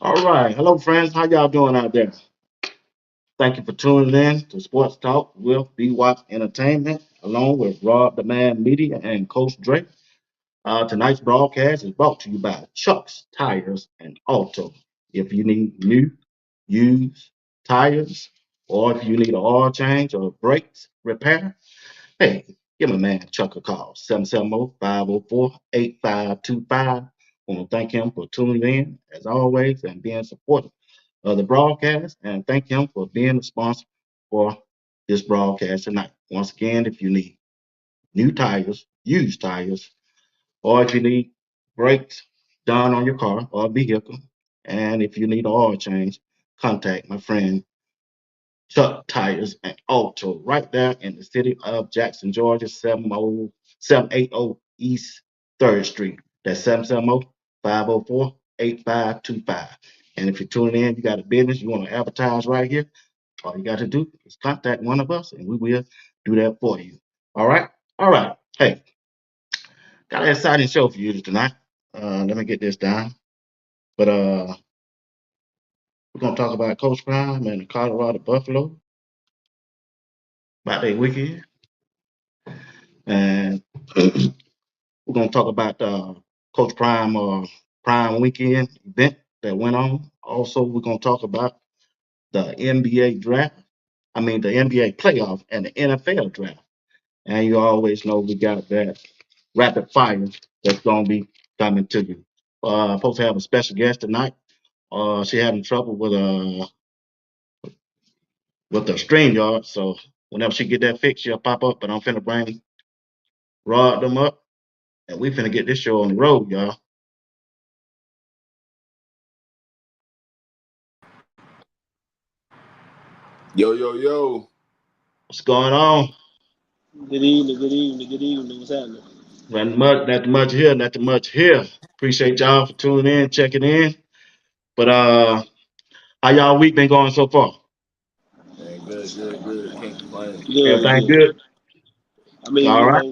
All right. Hello, friends. How y'all doing out there? Thank you for tuning in to Sports Talk with BWAP Entertainment, along with Rob the Man Media and Coach Drake. Tonight's broadcast is brought to you by Chuck's Tires and Auto. If you need new, used tires, or if you need an oil change or brakes repair, hey, give my man Chuck a call, 770-504-8525. I want to thank him for tuning in, as always, and being supportive of the broadcast, and thank him for being the sponsor for this broadcast tonight. Once again, if you need new tires, used tires, or if you need brakes done on your car or vehicle, and if you need an oil change, contact my friend Chuck Tires and Auto right there in the city of Jackson, Georgia, 780 East 3rd Street. That's 770-504-8525. And if you're tuning in, you got a business, you want to advertise right here, all you got to do is contact one of us and we will do that for you. All right? All right. Hey, got an exciting show for you tonight. Let me get this down. But we're gonna talk about Coach Prime and the Colorado Buffalo about their weekend. And we're gonna talk about Coach Prime Prime weekend event that went on. Also, we're gonna talk about the NBA draft. I mean the NBA playoff and the NFL draft. And you always know we got that rapid fire that's gonna be coming to you. Supposed to have a special guest tonight. She having trouble with the stream yard, so whenever she get that fixed, she'll pop up. But I'm finna bring Rod them up, and we finna get this show on the road, y'all. Yo, yo, yo. What's going on? Good evening, good evening, good evening. What's happening? Not much here, not too much here. Appreciate y'all for tuning in, checking in. But how y'all week been going so far? Man, good, good, good. Can't complain. Good, Everything good. good? I mean, All right.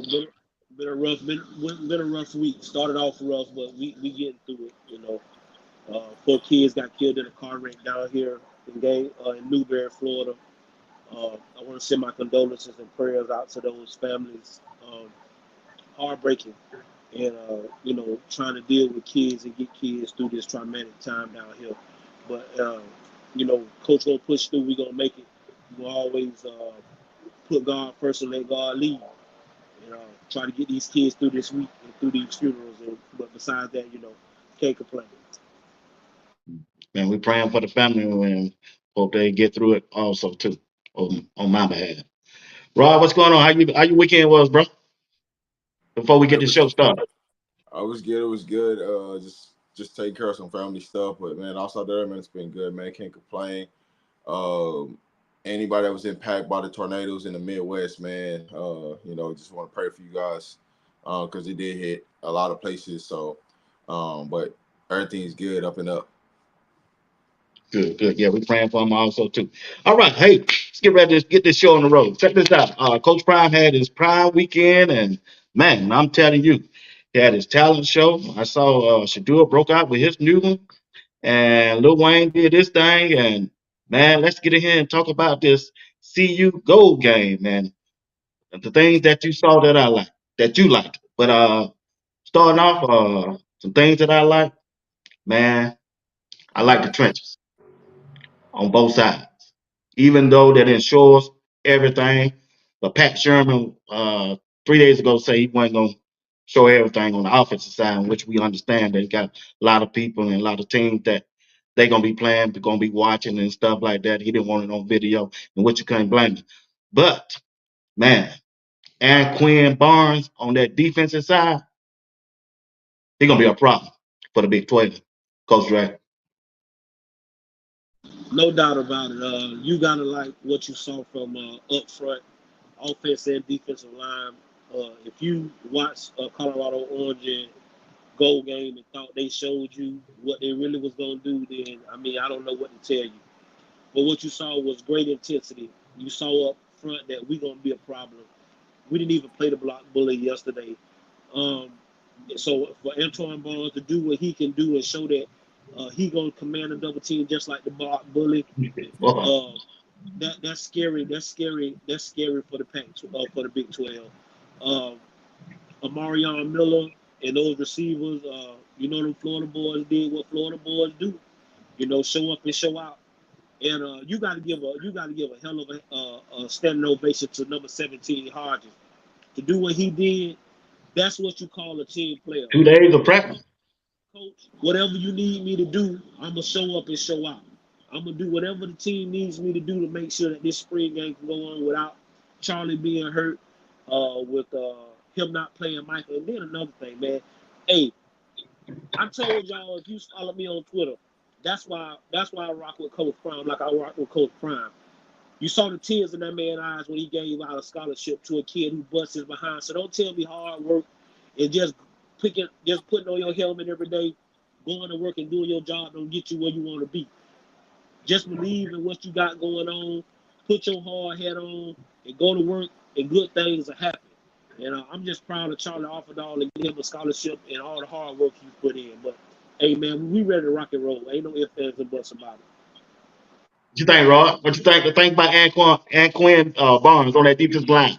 been a rough, been a rough week. Started off rough, but we getting through it. Four kids got killed in a car wreck down here in Newberry, Florida. I want to send my condolences and prayers out to those families. Heartbreaking, and trying to deal with kids and get kids through this traumatic time down here. But coach gonna push through. We gonna make it. We gonna always put God first and let God lead. Try to get these kids through this week and through these funerals. But besides that, can't complain. Man, we praying for the family and hope they get through it also too, on my behalf. Rob, what's going on? How your weekend was, bro? Before we get It the show was started. I was good, it was good. Just take care of some family stuff. But man, outside there, man, it's been good, man. Can't complain. Um Anybody that was impacted by the tornadoes in the Midwest, man, just want to pray for you guys. Because it did hit a lot of places. So but everything's good up and up. Good, good. Yeah, we praying for him also too. All right, hey, let's get ready to get this show on the road. Check this out. Coach Prime had his Prime weekend, and man, I'm telling you, he had his talent show. I saw Shadua broke out with his new one, and Lil Wayne did his thing. And man, let's get in here and talk about this CU Gold game, man. The things that you saw that I like, that you liked. But starting off, some things that I like, man, I like the trenches on both sides. Even though that ensures everything, but Pat Sherman 3 days ago said he wasn't going to show everything on the offensive side, which we understand they got a lot of people and a lot of teams that they're going to be playing, they're going to be watching and stuff like that. He didn't want it on video, and which you can't blame him. But, man, and Quinn Barnes on that defensive side, he's going to be a problem for the Big 12, Coach Dre. No doubt about it. You gotta like what you saw from up front, offense and defensive line. If you watch Colorado Orange and Gold game and thought they showed you what they really was gonna do, then I mean I don't know what to tell you. But what you saw was great intensity. You saw up front that we gonna be a problem. We didn't even play the block bully yesterday. Um, so for Antoine Barnes to do what he can do and show that He gonna command a double team just like the bully. Boy, Uh, that's scary. That's scary. That's scary for the Pac for the Big 12. Um, Amarion Miller and those receivers. Them Florida boys did what Florida boys do. Show up and show out. And you got to give a hell of a standing ovation to number 17 Hodges to do what he did. That's what you call a team player. 2 days of practice. Coach, whatever you need me to do, I'm gonna show up and show out. I'm gonna do whatever the team needs me to do to make sure that this spring game can go on without Charlie being hurt, with him not playing Michael. And then another thing, man. Hey, I told y'all if you follow me on Twitter, that's why I rock with Coach Prime like I rock with Coach Prime. You saw the tears in that man's eyes when he gave out a scholarship to a kid who busted behind. So don't tell me hard work and just putting on your helmet every day, going to work and doing your job don't get you where you want to be. Just believe in what you got going on, put your hard head on, and go to work, and good things will happen. And I'm just proud of Charlie Offerdall and give him a scholarship and all the hard work he put in. But hey, man, we ready to rock and roll. Ain't no ifs, ands, and buts about it. What you think, Rod? What you think about Anquan Barnes on that defensive line?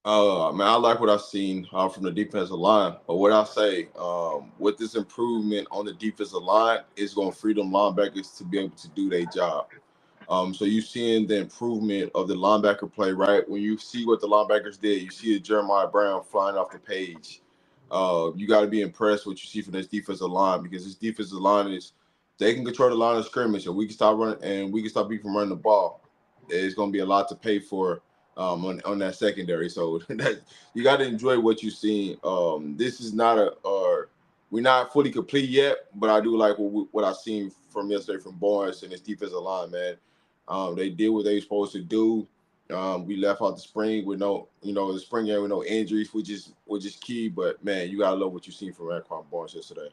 Man, I like what I've seen from the defensive line. But what I say, with this improvement on the defensive line, is going to free them linebackers to be able to do their job. So you're seeing the improvement of the linebacker play, right? When you see what the linebackers did, you see a Jeremiah Brown flying off the page. You got to be impressed with what you see from this defensive line, because this defensive line is, they can control the line of scrimmage, and we can stop running, and we can stop people from running the ball. It's going to be a lot to pay for on that secondary. So that, you got to enjoy what you've seen. This is not we're not fully complete yet, but I do like what I've seen from yesterday from Barnes and his defensive line, man. They did what they were supposed to do. We left out the spring with the spring game with no injuries, which is key. But man, you gotta love what you seen from Anquan Barnes yesterday.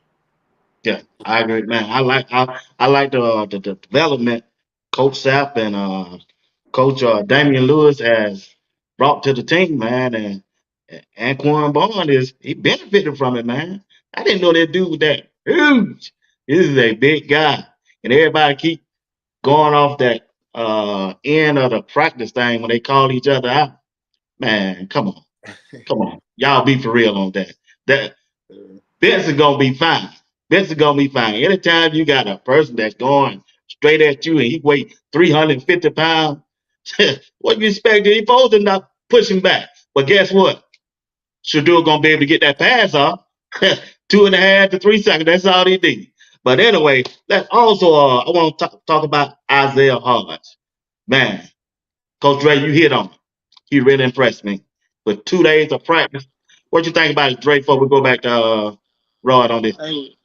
Yeah, I agree, man. I like the development Coach Sapp and Coach Damian Lewis has brought to the team, man. And Anquan Bond he benefited from it, man. I didn't know that dude was that huge. This is a big guy, and everybody keep going off that end of the practice thing when they call each other out. Man, come on, y'all be for real on that. That Vince is gonna be fine. Vince is gonna be fine. Anytime you got a person that's going straight at you and he weighs 350 pounds, what you expect? He supposed to not push him back. But guess what? Shadur gonna be able to get that pass off. 2.5 to 3 seconds. That's all he need. But anyway, let's also I want to talk about Isaiah Hodge. Man, Coach Dre, you hit on him. He really impressed me. With 2 days of practice. What you think about it, Dre, before we go back to Rod on this? Hey,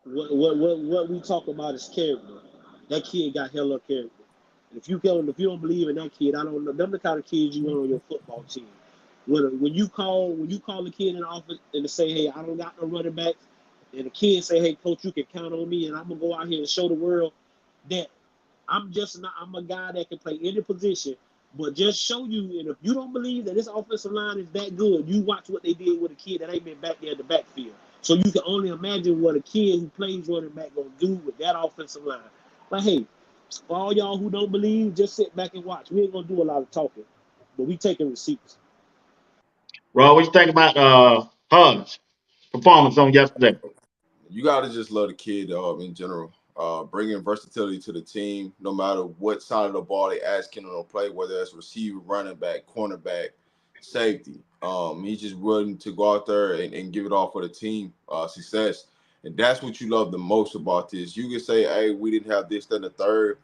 what we talk about is character. That kid got hella character. If you don't believe in that kid, I don't know. Them the kind of kids you want on your football team. When you call the kid in the office and to say, hey, I don't got no running backs, and the kid say, hey, coach, you can count on me, and I'm gonna go out here and show the world that I'm a guy that can play any position, but just show you. And if you don't believe that this offensive line is that good, you watch what they did with a kid that ain't been back there in the backfield. So you can only imagine what a kid who plays running back gonna do with that offensive line. But hey, for all y'all who don't believe, just sit back and watch. We ain't gonna do a lot of talking, but we taking receipts. Rod, what you think about Hodge performance on yesterday? You gotta just love the kid in general. Bringing versatility to the team, no matter what side of the ball they ask him to play, whether it's receiver, running back, cornerback, safety. He's just willing to go out there and give it all for the team success. And that's what you love the most about this. You can say, hey, we didn't have this, then the third.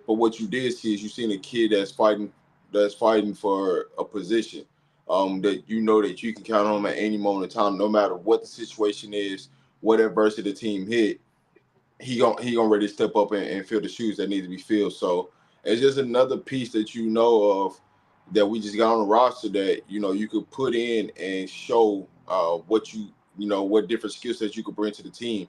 But what you did see is you seen a kid that's fighting for a position. That you know that you can count on him at any moment in time, no matter what the situation is, what adversity the team hit, he gonna ready to step up and fill the shoes that need to be filled. So it's just another piece that you know of that we just got on the roster that you could put in and show what different skill sets you could bring to the team.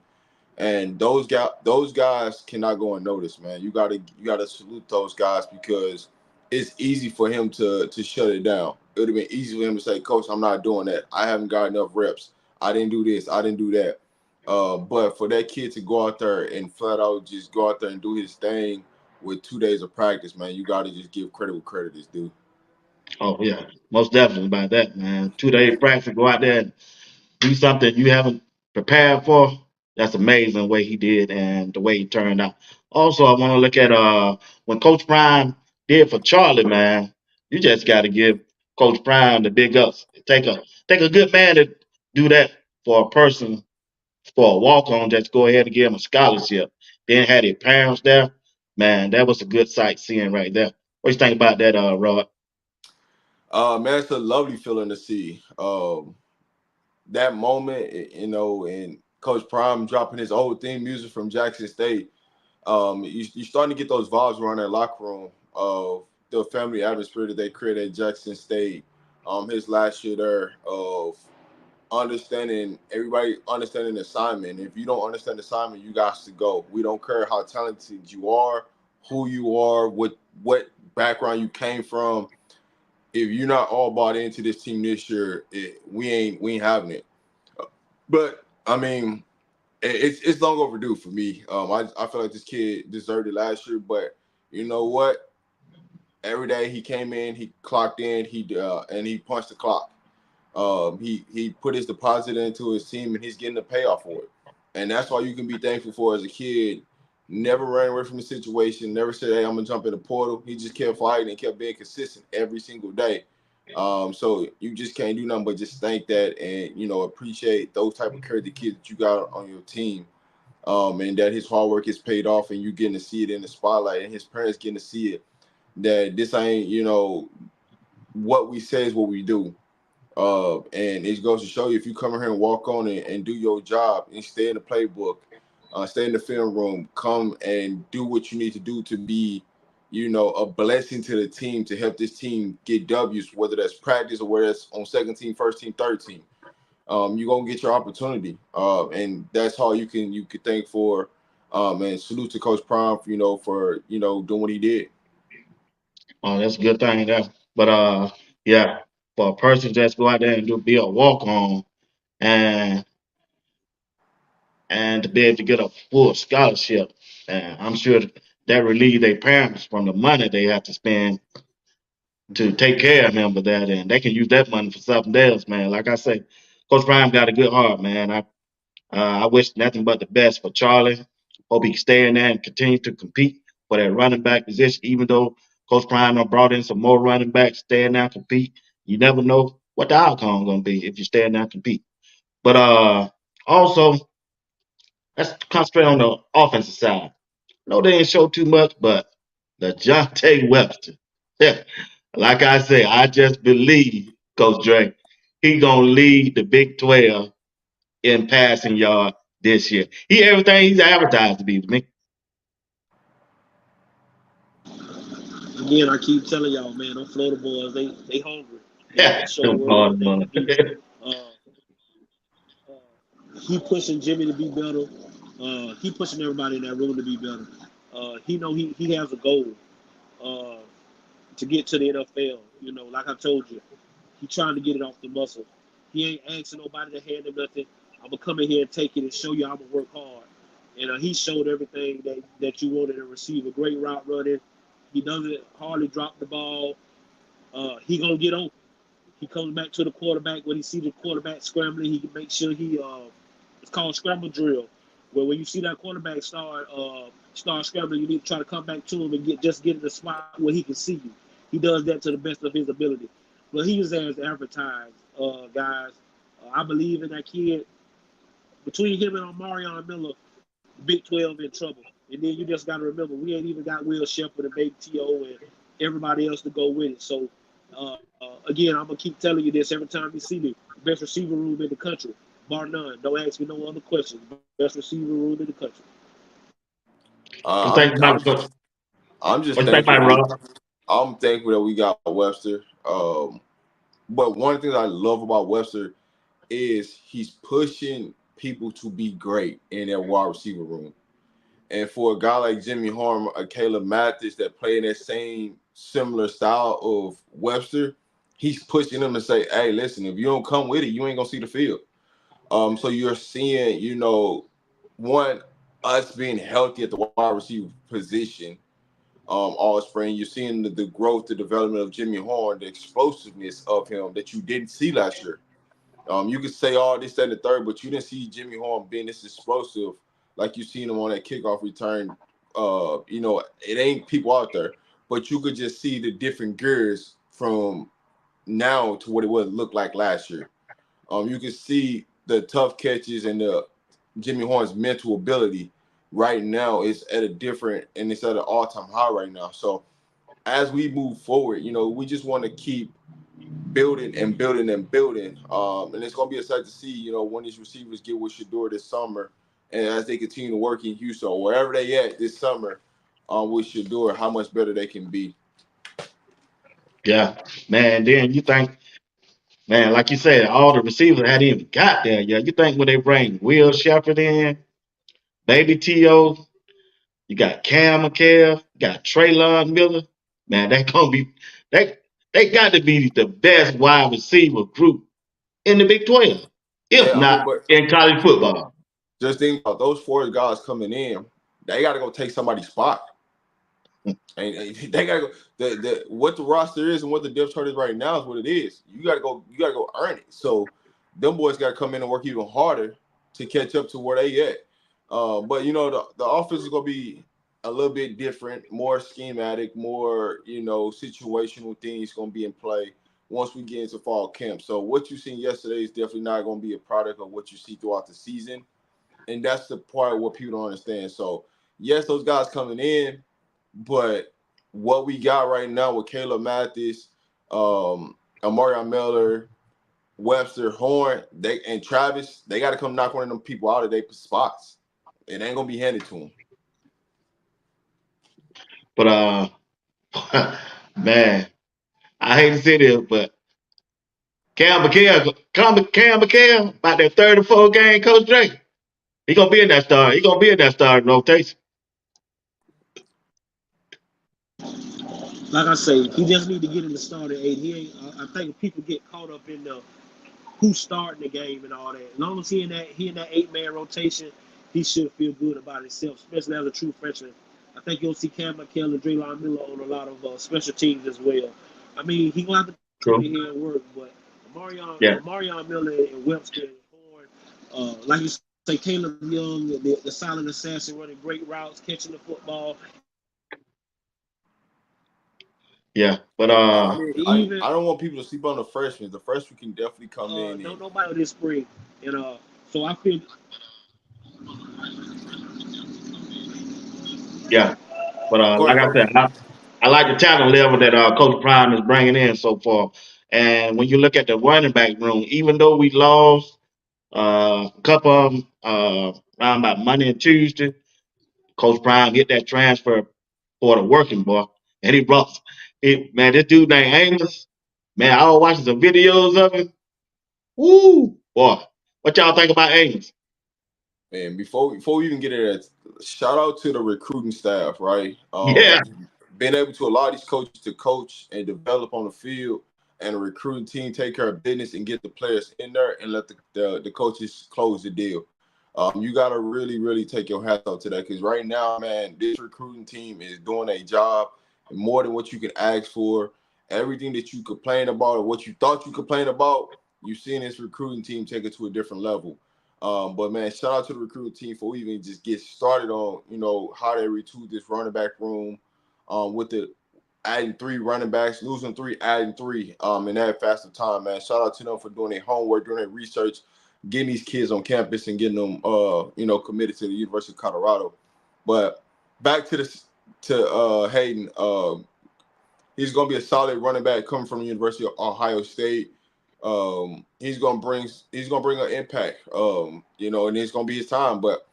And those guys cannot go unnoticed, man. You gotta salute those guys because it's easy for him to shut it down. It would have been easy for him to say, Coach, I'm not doing that. I haven't got enough reps. I didn't do this. I didn't do that. But for that kid to go out there and flat out just go out there and do his thing with 2 days of practice, man, you got to just give credit where credit is due. Oh yeah, most definitely about that, man. 2 day practice, go out there and do something you haven't prepared for. That's amazing the way he did and the way he turned out. Also, I want to look at when Coach Prime did for Charlie, man. You just got to give Coach Prime the big ups. Take a good man to do that for a person for a walk on. Just go ahead and give him a scholarship. Then had his parents there, man. That was a good sight seeing right there. What you think about that, Rod? Man, it's a lovely feeling to see. That moment, and Coach Prime dropping his old theme music from Jackson State. You're starting to get those vibes around that locker room of the family atmosphere that they created at Jackson State. His last year there of understanding everybody understanding the assignment. If you don't understand the assignment, you got to go. We don't care how talented you are, who you are, what background you came from. If you're not all bought into this team this year, we ain't having it. But I mean, it's long overdue for me. I feel like this kid deserved it last year, but you know what? Every day he came in, he clocked in, and he punched the clock. He put his deposit into his team, and he's getting the payoff for it. And that's why you can be thankful for as a kid. Never ran away from the situation. Never said, "Hey, I'm gonna jump in the portal." He just kept fighting and kept being consistent every single day. So you just can't do nothing but just thank that and appreciate those type of character kids that you got on your team. And that his hard work is paid off, and you getting to see it in the spotlight, and his parents getting to see it. That this ain't what we say is what we do. And it goes to show you if you come in here and walk on it and do your job and stay in the playbook, stay in the film room, come and do what you need to do to be, a blessing to the team to help this team get W's, whether that's practice or whether that's on second team, first team, third team. You're gonna get your opportunity, and that's all you can thank for. And salute to Coach Prime, for doing what he did. Oh, that's a good thing there. But yeah, for a person just go out there and do be a walk on and to be able to get a full scholarship, and I'm sure that relieve their parents from the money they have to spend to take care of him with that, and they can use that money for something else, man. Like I say, Coach Prime got a good heart, man. I wish nothing but the best for Charlie. Hope he can stay in there and continue to compete for that running back position, even though Coach Prime done brought in some more running backs, stay in there and compete. You never know what the outcome going to be if you stay in there and compete. But also, let's concentrate on the offensive side. No, they didn't show too much, but the Jonte Webster. Yeah, like I say, I just believe, Coach Dre, he going to lead the Big 12 in passing yard this year. He everything he's advertised to be to me. Again, I keep telling y'all, man, them Florida boys, they hungry. They want Yeah, to show the world what they can do. Uh, he pushing Jimmy to be better. He pushing everybody in that room to be better. He know he has a goal uh, to get to the NFL. Like I told you, he trying to get it off the muscle. He ain't asking nobody to hand him nothing. I'm gonna come in here and take it and show you I'm gonna work hard. And he showed everything that you wanted to receive. A great route running. He doesn't hardly drop the ball. He gonna get open. He comes back to the quarterback when he see the quarterback scrambling. He can make sure it's called scramble drill. Where when you see that quarterback start scrambling, you need to try to come back to him and get in the spot where he can see you. He does that to the best of his ability. But he was as advertised, guys. I believe in that kid. Between him and Marion Miller, Big 12 in trouble. And then you just got to remember, we ain't even got Will Shepherd and Big T.O. and everybody else to go with it. So, again, I'm going to keep telling you this every time you see me. Best receiver room in the country, bar none. Don't ask me no other questions. Best receiver room in the country. What Uh, you I'm think I'm about it? I'm just What you think thankful about it, that Rob? I'm thankful that we got Webster. But one of the things I love about Webster is he's pushing people to be great in their wide receiver room. And for a guy like Jimmy Horn or Caleb Mathis that play in that same similar style of Webster, he's pushing them to say, hey, listen, if you don't come with it, you ain't gonna see the field. So you're seeing, one, us being healthy at the wide receiver position all spring. You're seeing the growth, the development of Jimmy Horn, the explosiveness of him that you didn't see last year. You could say all this, that, and the third, but you didn't see Jimmy Horn being this explosive like you seen him on that kickoff return. It ain't people out there, but you could just see the different gears from now to what it would look like last year. You can see the tough catches and the Jimmy Horn's mental ability right now is at a different, and it's at an all-time high right now. So as we move forward, we just want to keep building and building and building. And it's going to be exciting to see, when these receivers get with Shador this summer, and as they continue to work in Houston or wherever they at this summer with Shador, how much better they can be. Yeah, man. Then you think, man, like you said, all the receivers hadn't even got there yet. You think when they bring Will Shepard in, Baby T.O., you got Cam McHale, you got Traylon Miller, man, they gonna be they got to be the best wide receiver group in the Big 12, if Yeah, I mean, not but in college football. just think about those four guys coming in. They got to go take somebody's spot. And they gotta go. The what the roster is and what the depth chart is right now is what it is. You gotta go. You gotta go earn it. So them boys gotta come in and work even harder to catch up to where they at. But the offense is gonna be a little bit different, more schematic, more situational things gonna be in play once we get into fall camp. So what you seen yesterday is definitely not gonna be a product of what you see throughout the season, and that's the part what people don't understand. So yes, those guys coming in. But what we got right now with Caleb Mathis, Amarion Miller, Webster, Horn, and Travis, they got to come knock one of them people out of their spots. It ain't gonna be handed to them. But man, I hate to say this, but Cam McHale, about that 34 game, Coach Drake, he gonna be in that star. He gonna be in that starting rotation. Like I say, he just need to get in the starting eight. He ain't. I think people get caught up in the who's starting the game and all that. As long as he in that 8-man rotation, he should feel good about himself, especially as a true freshman. I think you'll see Cam McHale and Draylon Miller on a lot of special teams as well. I mean, he gonna have to come in True. here and work, but Yeah. Amarion Miller and Webster and Horn, like you say, Caleb Young, the silent assassin, running great routes, catching the football. Yeah. But I mean, I don't want people to sleep on the freshmen. The freshmen can definitely come in Don't and nobody this spring, and so I feel yeah. But go like ahead, I coach. said, I like the talent level that Coach Prime is bringing in so far. And when you look at the running back room, even though we lost a couple of them around about Monday and Tuesday, Coach Prime hit that transfer for the working boy, and he brought man, this dude named Amos. Man, I was watching some videos of him. Woo, boy, what y'all think about Amos? And before we even get into that, shout out to the recruiting staff, right? Yeah, Being able to allow these coaches to coach and develop on the field, and the recruiting team take care of business and get the players in there and let the coaches close the deal. You got to really, really take your hat off to that, because right now, man, this recruiting team is doing a job more than what you can ask for. Everything that you complain about or what you thought you complained about, you've seen this recruiting team take it to a different level. But man, shout out to the recruiting team for even just get started on, how they retool this running back room, with the adding 3 running backs, losing 3, adding 3, in that fast of time, man. Shout out to them for doing their homework, doing their research, getting these kids on campus and getting them, committed to the University of Colorado. But back to Hayden. He's going to be a solid running back coming from the University of Ohio State. He's gonna bring an impact. And it's gonna be his time. But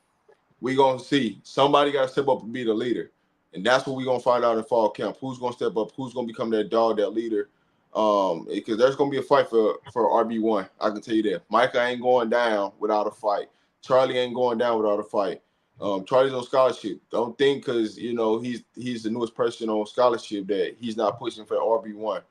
we're gonna see. Somebody got to step up and be the leader, and that's what we're gonna find out in fall camp. Who's gonna step up? Who's gonna become that dog, that leader? Because there's gonna be a fight for RB1. I can tell you that. Micah ain't going down without a fight. Charlie ain't going down without a fight. Charlie's on scholarship. Don't think because he's the newest person on scholarship that he's not pushing for RB1.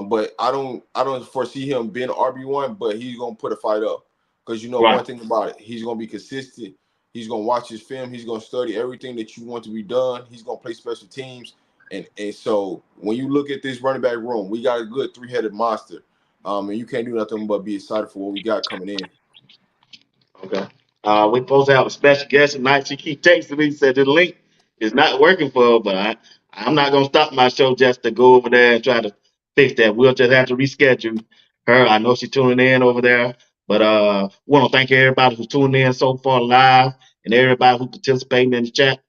But I don't foresee him being RB1, but he's gonna put a fight up. because you know Right. one thing about it, he's gonna be consistent. He's gonna watch his film. He's gonna study everything that you want to be done. He's gonna play special teams, and so when you look at this running back room, we got a good three-headed monster. And you can't do nothing but be excited for what we got coming in. Okay. We supposed to have a special guest tonight. She keep texting me, said the link is not working for her, but I'm not gonna stop my show just to go over there and try to fix that. We'll just have to reschedule her. I know she's tuning in over there, but want to thank everybody who's tuning in so far live and everybody who's participating in the chat.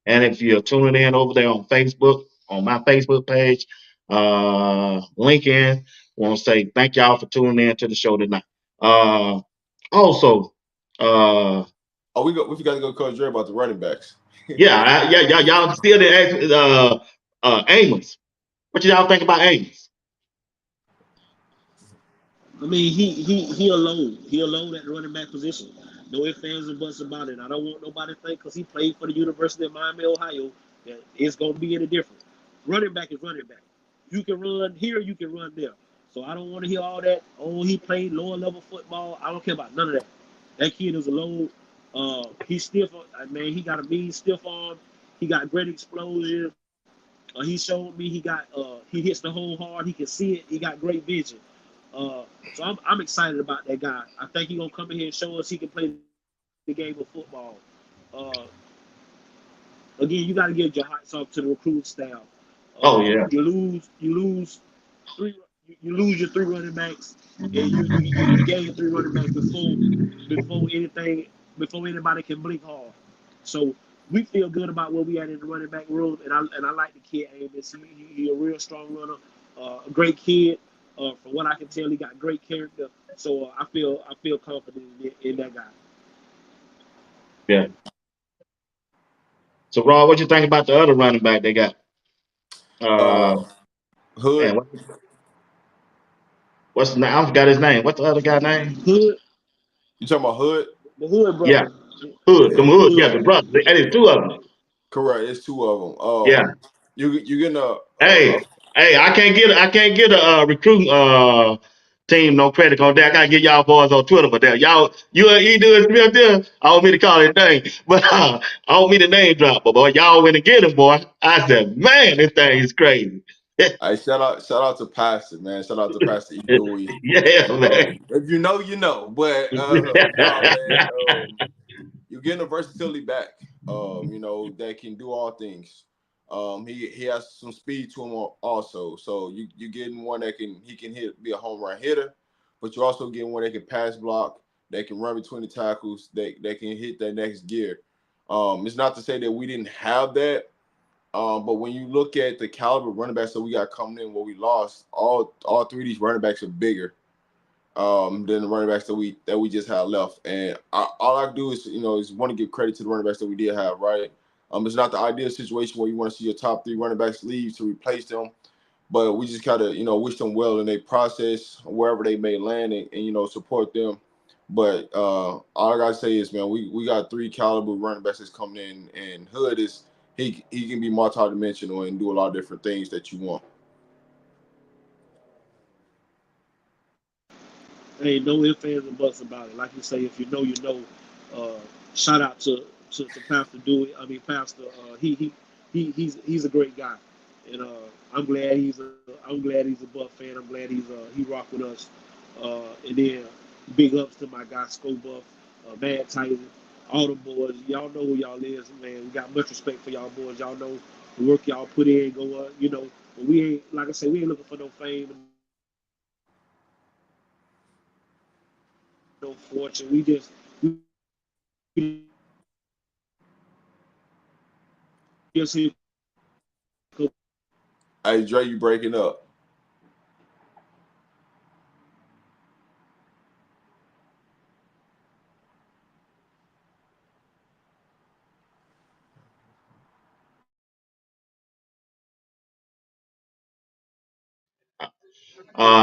And if you're tuning in over there on Facebook, on my Facebook page, LinkedIn, want to say thank y'all for tuning in to the show tonight. Also, uh, Oh, we forgot to go coach Dre about the running backs. y'all still didn't ask Amos. What y'all think about Amos? I mean, he alone. He alone at the running back position. No ifs, ands, or buts about it. I don't want nobody to think because he played for the University of Miami, Ohio, that it's gonna be any different. Running back is running back. You can run here, you can run there. So I don't want to hear all that. Oh, he played lower level football. I don't care about none of that. That kid is alone. He's stiff. Man, he got a mean stiff arm. He got great explosion. He showed me he hits the hole hard. He can see it. He got great vision. Uh, so I'm excited about that guy. I think he's gonna come in here and show us he can play the game of football. Uh, Again, you got to give your hats off to the recruiting staff. Oh yeah. You lose three, you lose your three running backs, and you gain three running backs before anybody can blink hard. So we feel good about where we at in the running back room, and I like the kid Amos. He a real strong runner, a great kid. From what I can tell, he got great character. So I feel confident in that guy. Yeah. So Raw, what you think about the other running back they got? Uh, Uh, Hood. man, what's the name? I forgot his name. What's the other guy name? Hood, You talking about Hood? the Hood Yeah, brothers, Hood. Yeah, Them Hood. Yeah, Hood. the brother. And there's two of them. correct. It's two of them. Yeah. You getting Hey, hey, I can't get a recruiting team no credit on that. I gotta get y'all boys on Twitter, but y'all you do it real deal. I don't mean to call it name, but I don't mean to name drop, but boy, y'all went and get him, boy. I said, man, this thing is crazy. I shout out to Pastor, man. Shout out to Pastor E. Dewey. Yeah, man. If you know, you know. But nah, man. You're getting a versatility back. That can do all things. He has some speed to him also. So you getting one that he can be a home run hitter, but you're also getting one that can pass block, that can run between the tackles, that can hit that next gear. It's not to say that we didn't have that. But when you look at the caliber of running backs that we got coming in, what we lost, all three of these running backs are bigger than the running backs that we just had left. And all I do is want to give credit to the running backs that we did have, right? It's not the ideal situation where you want to see your top three running backs leave to replace them, but we just gotta wish them well in their process wherever they may land and support them. But all I gotta say is, man, we got three caliber running backs that's coming in, and Hood is he can be multi-dimensional and do a lot of different things that you want. Hey, no ifs, ands, and buts about it. Like you say, if you know, you know. Uh, Shout out to Pastor Dewey. I mean, Pastor. He's a great guy, and I'm glad he's a Buff fan. I'm glad he rock with us. And then big ups to my guy Sco Buff, Mad Tyson, all the boys. Y'all know who y'all is, man. We got much respect for y'all boys. Y'all know the work y'all put in. Go up, But we ain't like I said, we ain't looking for no fame and no fortune. We just here. Hey, Dre, you breaking up?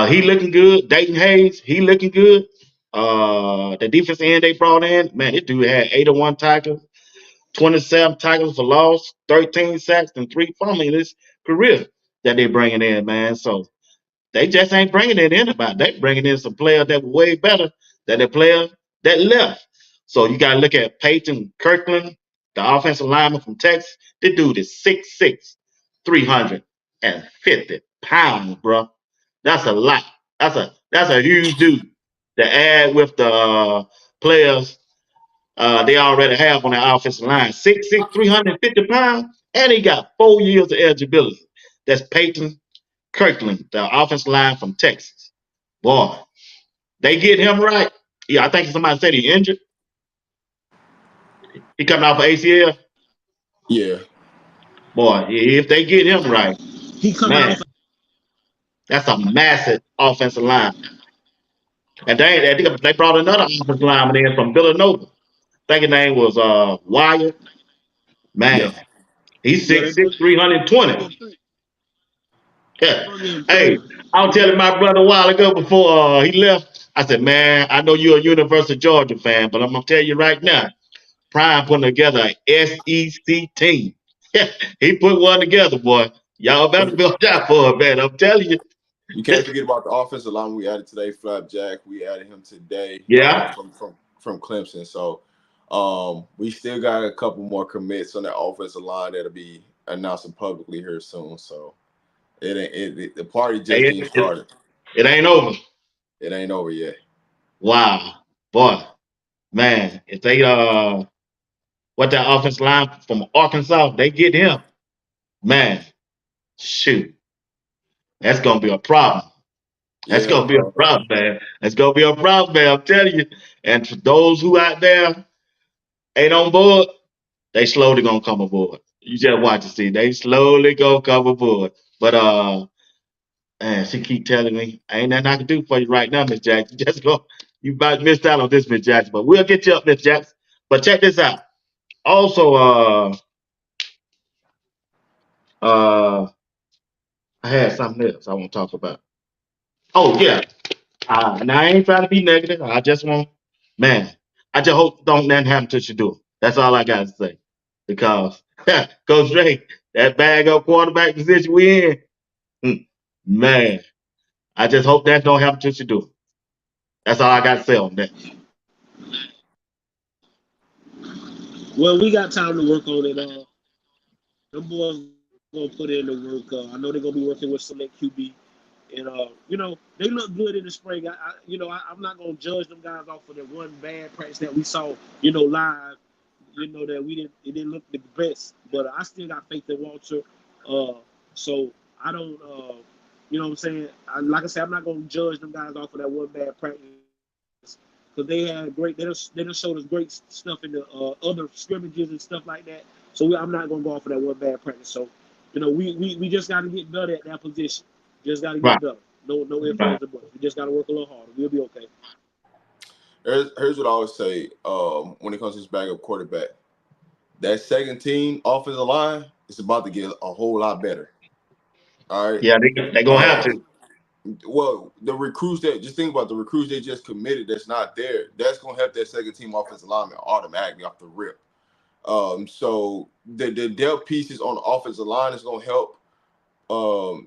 He looking good. Dayton Hayes, he looking good. The defense end they brought in, man, this dude had 81 tackles, 27 tackles for loss, 13 sacks, and 3 fumbles in his career that they bringing in, man. So they just ain't bringing in anybody. They bringing in some players that were way better than the players that left. So you got to look at Peyton Kirkland, the offensive lineman from Texas. This dude is 6'6", 350 pounds, bro. That's a lot. That's a huge dude to add with the players they already have on the offensive line. 6'6", 350 pounds, and he got 4 years of eligibility. That's Peyton Kirkland, the offensive line from Texas. Boy, they get him right. Yeah, I think somebody said he injured. He coming off of ACL. Yeah, Boy, if they get him right, He coming man, off. that's a massive offensive line. And they brought another offensive lineman in from Villanova. I think his name was Wyatt. yeah. Man, he's Yeah, they 6'6", brought 320. in three. They Yeah. brought in Hey, three. I was telling my brother a while ago before he left. I said, man, I know you're a University of Georgia fan, but I'm gonna tell you right now, Prime putting together an SEC team. He put one together, boy. Y'all better But build out for it, man. I'm telling you. you can't forget about the offensive line we added today, Flapjack. We added him today Yeah. from Clemson. So we still got a couple more commits on that offensive line that'll be announcing publicly here soon. So the party just Hey, getting started. it ain't over. It ain't over yet. Wow. Boy, man, if they what that offensive line from Arkansas, they get him. Man, shoot. That's gonna be a problem. That's Yeah. gonna be a problem, man. That's gonna be a problem, man. I'm telling you. And for those who out there ain't on board, they slowly gonna come aboard. You just watch and see. They slowly gonna come aboard. But man, she keep telling me ain't nothing I can do for you right now, Miss Jackson. Just go. You about missed out on this, Miss Jackson. But we'll get you up, Miss Jackson. But check this out. Also, uh, I had something else I want to talk about. Oh yeah. And I ain't trying to be negative. I just want, man, I just hope don't nothing happen to Shador. That's all I got to say. Because, Coach Drake, that bag up quarterback position we in, man, I just hope that don't happen to Shador. That's all I got to say on that. Well, we got time to work on it. Them boys gonna put in the work. I know they're gonna be working with select QB, and they look good in the spring. I'm not gonna judge them guys off of the one bad practice that we saw, live. That it didn't look the best, but I still got faith in Walter. So I don't, what I'm saying. Like I said, I'm not gonna judge them guys off of that one bad practice because they had great. They just showed us great stuff in the other scrimmages and stuff like that. So I'm not gonna go off of that one bad practice. So, we just got to get better at that position. Just got to get Right, better. No ifs, right. ands, or buts. We just got to work a little harder. We'll be okay. Here's what I always say when it comes to this backup quarterback. That second team offensive line is about to get a whole lot better. All right. Yeah, they going to have Uh, to. well, the recruits that just think about the recruits they just committed that's not there. That's gonna help that second team offensive lineman automatically off the rip. So the depth pieces on the offensive line is gonna help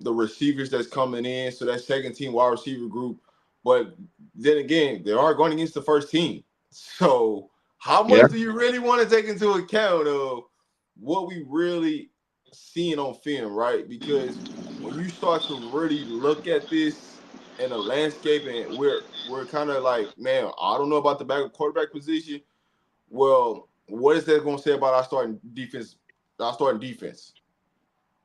the receivers that's coming in. So that second team wide receiver group. But then again, they are going against the first team. So how Yeah, much do you really want to take into account of what we really seeing on film, right? Because when you start to really look at this in a landscape and we're kind of like, man, I don't know about the backup quarterback position. Well, what is that going to say about our starting defense? Our starting defense.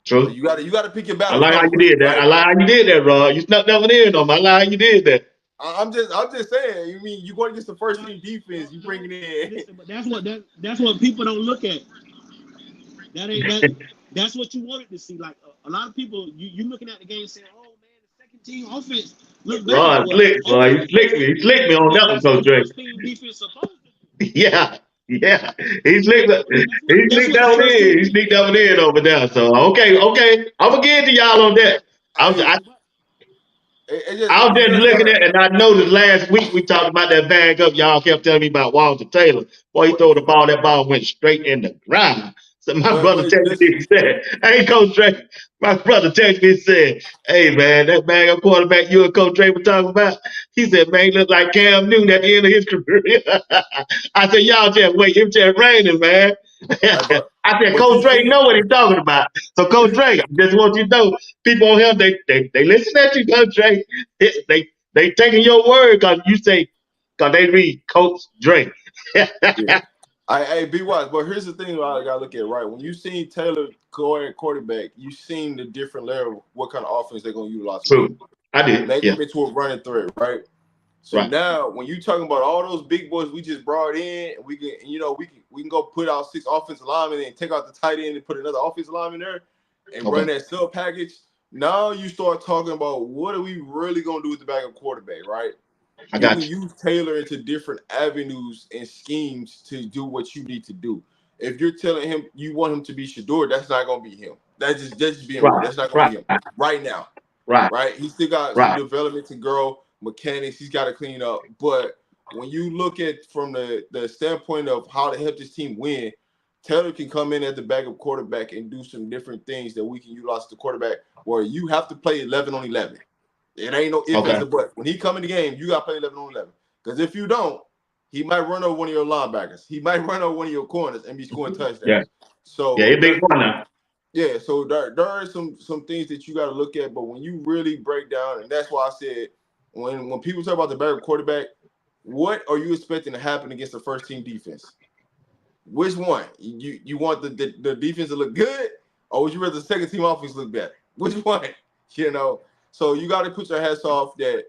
So true. you got to pick your I battles like how you somewhere, did that. right? I like how you did that, Rod. You snuck that one in on me. I like how you did that. I'm just saying. You mean you going against the first team defense? You No, bringing in? listen, but that's what people don't look at. That ain't that. That's what you wanted to see. Like a lot of people, you looking at the game saying, "Oh man, the second team offense look better." Rod Well, slick, boy. okay, He slicked me. He slicked me on but that one, that's what Coach the Drake. first team defense supposed to do. Yeah, yeah. He slicked that. He That's slicked what that the one first in. team He defense. sneaked that one in over there. So okay. I'm gonna give it to y'all on that. I was Hey, I, But I was you just just looking gotta. at, and I noticed last week we talked about that bag up. Y'all kept telling me about Walter Taylor. Boy, he threw the ball. That ball went straight in the ground. So my But brother but texted me this and said, "Hey, Coach Dre." My brother texted me and said, "Hey, man, that bag of quarterback you and Coach Dre were talking about." He said, "Man, he looked like Cam Newton at the end of his career." I said, "Y'all just wait. It's just raining, man." I said, but "Coach you Dre see, know what he's talking about." So, Coach Dre, I just want you to know, people on him, they listen at you, Coach Dre. They taking your word because you say, because they read Coach Dre. yeah. I be wise, but here's the thing I gotta look at, right? When you seen Taylor go at quarterback, you seen the different level of what kind of offense they're gonna utilize him in. True. I did. Make Yeah. him into a running threat, right? So Right. now when you talking about all those big boys we just brought in, we can we can go put out 6 offensive linemen and take out the tight end and put another offensive lineman there and run Okay. that sub package. Now you start talking about what are we really gonna do with the backup quarterback, right? I You can got you. use Taylor into different avenues and schemes to do what you need to do. If you're telling him you want him to be Shador, that's not gonna be him. That's just being real. Right. That's not gonna Right. be him right now, Right. right? He still got some Right. development to grow, mechanics he's got to clean up. But when you look at from the standpoint of how to help this team win, Taylor can come in at the backup quarterback and do some different things that we can utilize the quarterback where you have to play 11 on 11. It ain't no if, ands, Okay. or but. When he come in the game, you got to play 11 on 11. Because if you don't, he might run over one of your linebackers. He might run over one of your corners and be scoring Yeah. touchdowns. Yeah. So It big one now. yeah, so there are some things that you got to look at, but when you really break down, and that's why I said when people talk about the backup quarterback, what are you expecting to happen against the first team defense? Which one? You want the defense to look good, or would you rather the second team offense look better? Which one? You know, so you got to put your hats off that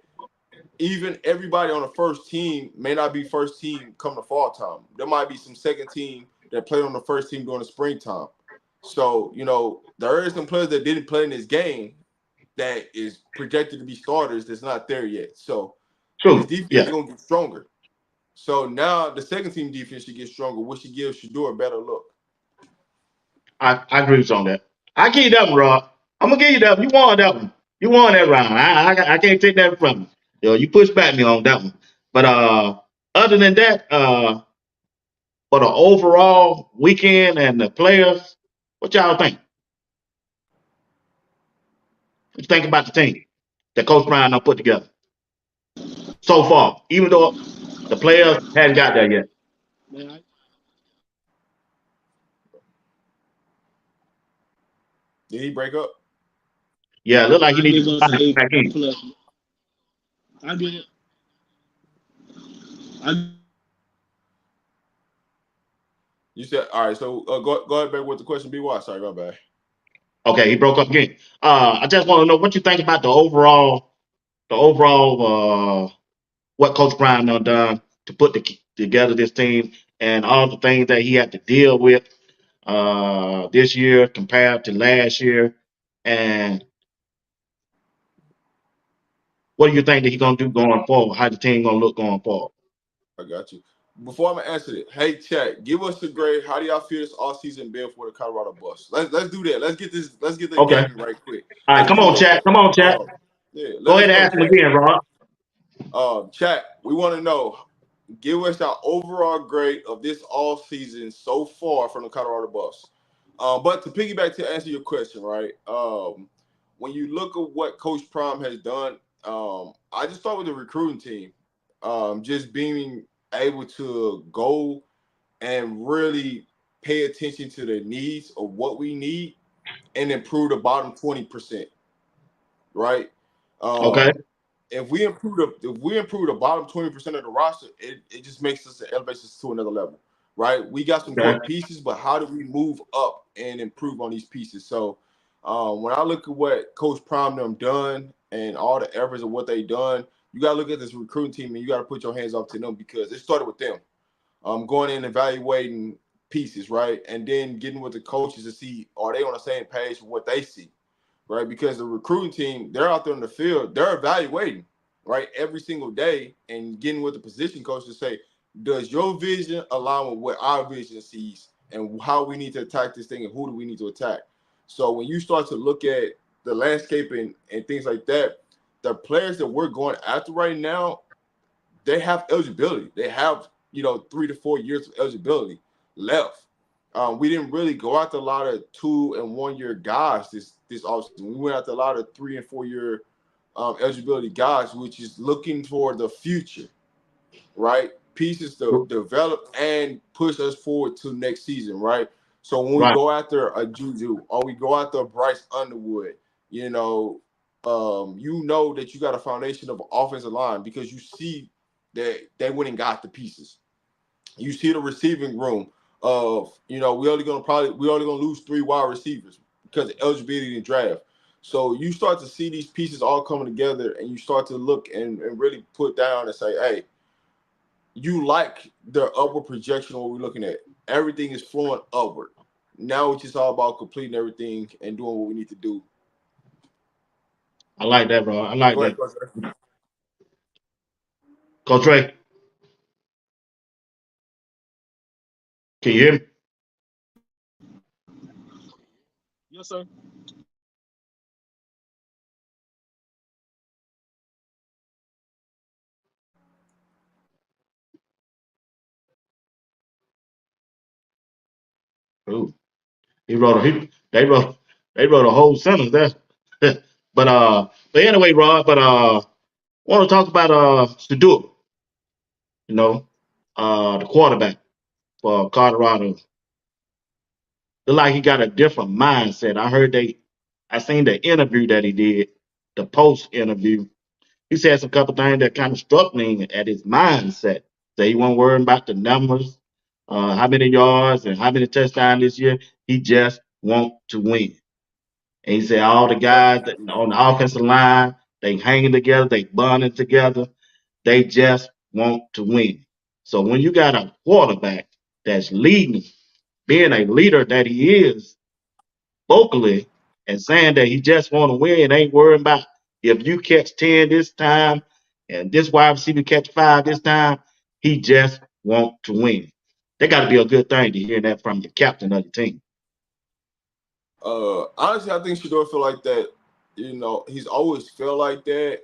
even everybody on the first team may not be first team come the fall time. There might be some second team that played on the first team during the springtime. So, there are some players that didn't play in this game that is projected to be starters that's not there yet. So this True. defense is Yeah. going to get stronger. So now the second team defense should get stronger, which should give Shador a better look. I agree with you on that. I give you that one, Rob. I'm gonna give you that one. You won that one. You won that round. I can't take that from you. You pushed back me on that one. But other than that, for the overall weekend and the players, what y'all think? What you think about the team that Coach Brian done put together so far? Even though the players hadn't got there yet. Man, Did he break up? Yeah, it look like you I need to give us sign an A back in. plus. I give it. I You said all right. So go ahead back with the question. Be wise. Sorry, my bad. Okay, he broke up again. I just want to know what you think about the overall what Coach Brian done to put together this team and all the things that he had to deal with this year compared to last year. And what do you think that he's gonna do going forward? How the team gonna look going forward? I got you. Before I'm gonna answer it, hey chat, give us a grade. How do y'all feel this all season been for the Colorado Buffs? Let's do that. Let's get this. Let's get the Okay. gaming right quick. All right, Let's come do on, that. chat. Come on, chat. Yeah. Go Let ahead us and know, ask him chat. again, Rob. Chat. We want to know. Give us our overall grade of this all season so far from the Colorado Buffs. But to piggyback to answer your question, right? When you look at what Coach Prime has done, I just start with the recruiting team. Just being able to go and really pay attention to the needs of what we need and improve the bottom 20%, right? Okay. Um, if we improve the bottom 20% of the roster, it just makes us elevates us to another level, right? We got some Okay. core pieces, but how do we move up and improve on these pieces? So when I look at what Coach Prime them done and all the efforts of what they done, you gotta look at this recruiting team and you gotta put your hands off to them because it started with them. Going in evaluating pieces, right? And then getting with the coaches to see are they on the same page with what they see, right? Because the recruiting team, they're out there in the field, they're evaluating, right, every single day and getting with the position coach to say, does your vision align with what our vision sees and how we need to attack this thing and who do we need to attack? So when you start to look at the landscape and things like that, the players that we're going after right now, they have eligibility. They have 3 to 4 years of eligibility left. we didn't really go after a lot of 2 and 1 year guys this offseason. We went after a lot of 3 and 4 year eligibility guys, which is looking for the future, right? Pieces to develop and push us forward to next season, right? So when we Right. go after a Juju or we go after a Bryce Underwood, you know that you got a foundation of offensive line because you see that they went and got the pieces. You see the receiving room of, we only gonna lose 3 wide receivers because of eligibility in the draft. So you start to see these pieces all coming together, and you start to look and really put down and say, hey, you like the upward projection of what we're looking at. Everything is flowing upward. Now it's just all about completing everything and doing what we need to do. I like that, bro. I like Go ahead, that. Coach. Coach Ray, can you hear me? Yes, sir. Ooh, they wrote a whole sentence there. But anyway, Rod, want to talk about Shador, the quarterback for Colorado. Look like he got a different mindset. I seen the interview that he did, the post interview. He said some couple things that kind of struck me at his mindset. That he wasn't worrying about the numbers, how many yards and how many touchdowns this year. He just want to win. And he said all the Yeah. guys that on the offensive line, they hanging together, they bonding together. They just want to win. So when you got a quarterback that's leading, being a leader that he is, vocally and saying that he just want to win, ain't worrying about if you catch 10 this time and this wide receiver catch 5 this time. He just want to win. That got to be a good thing to hear that from the captain of the team. Honestly, I think Shador feel like that. He's always felt like that.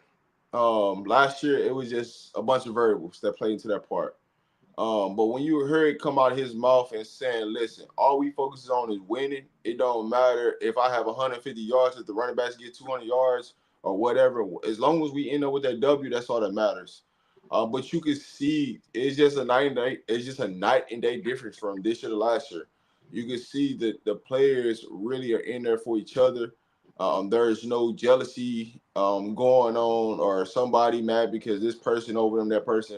Last year it was just a bunch of variables that played into that part. But when you heard it come out of his mouth and saying, listen, all we focus on is winning. It don't matter if I have 150 yards, if the running backs get 200 yards or whatever. As long as we end up with that W, that's all that matters. But you can see it's just a night and day. It's just a night and day difference from this year to last year. You can see that the players really are in there for each other. There's no jealousy going on or somebody mad because this person over them, that person.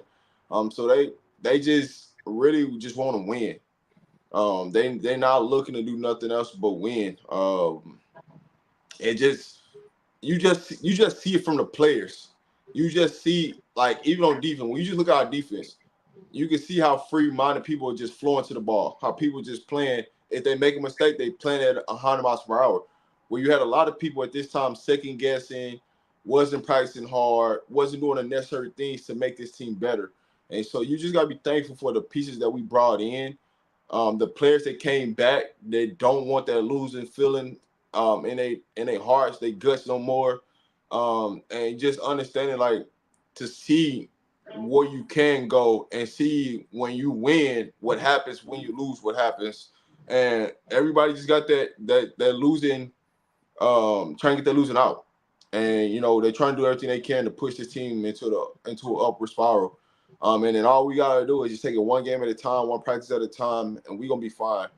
So they just really just want to win. They're not looking to do nothing else but win. It just you just see it from the players. You just see, like, even on defense, when you just look at our defense, you can see how free-minded people are just flowing to the ball. How people just playing. If they make a mistake, they playing at 100 miles per hour. Where you had a lot of people at this time second guessing, wasn't practicing hard, wasn't doing the necessary things to make this team better. And so you just gotta be thankful for the pieces that we brought in. The players that came back, they don't want that losing feeling in their hearts, they guts no more. And just understanding, like, to see where you can go and see when you win what happens, when you lose what happens. And everybody just got that losing, trying to get that losing out. And they're trying to do everything they can to push this team into an upward spiral. And then all we gotta do is just take it one game at a time, one practice at a time, and we're gonna be fine.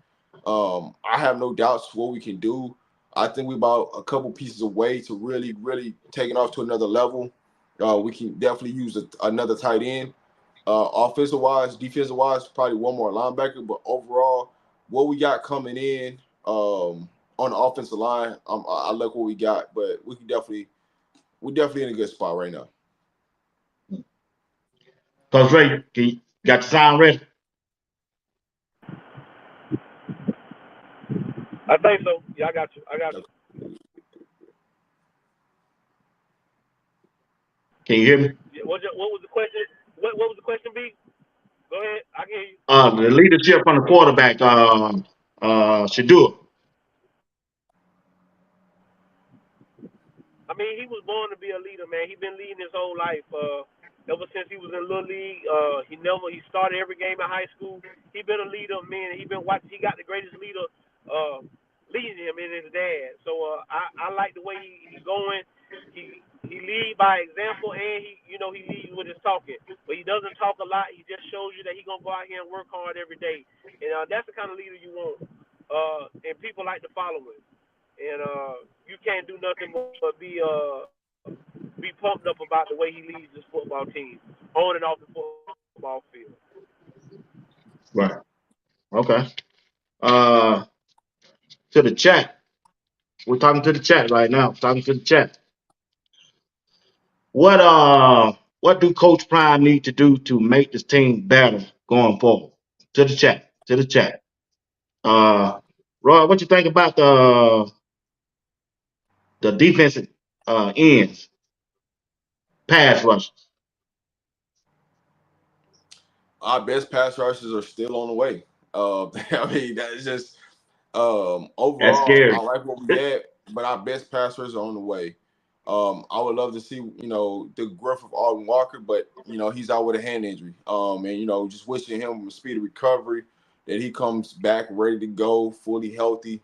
I have no doubts what we can do. I think we're about a couple pieces away to really, really take it off to another level. We can definitely use another tight end. Offensive wise, defensive wise, probably one more linebacker. But overall, what we got coming in on the offensive line, I like what we got. But we're definitely in a good spot right now. Coach Ray, got the sound ready? I think so. Yeah, I got you. I got you. Can you hear me? Yeah, what was the question? What was the question, B? Go ahead. I can hear you. The leadership from the quarterback, Shador. I mean, he was born to be a leader, man. He been leading his whole life. ever since he was in Little League. He started every game in high school. He been a leader, man. He been watching. He got the greatest leader leading him in his dad. So I like the way he going. He lead by example, and he leads with his talking. But he doesn't talk a lot. He just shows you that he gonna go out here and work hard every day. And that's the kind of leader you want. And people like to follow him. And you can't do nothing but be pumped up about the way he leads this football team on and off the football field. Right. Okay. Uh, to the chat. We're talking to the chat right now. Talking to the chat. What do Coach Prime need to do to make this team better going forward? To the chat. To the chat. Uh, Roy, what you think about the defensive ends, pass rushers? Our best pass rushers are still on the way. I mean, that's just That's overall, I scary. like what we had, but our best pass rushers are on the way. I would love to see, the growth of Alden Walker, but he's out with a hand injury. And just wishing him a speedy recovery, that he comes back ready to go, fully healthy.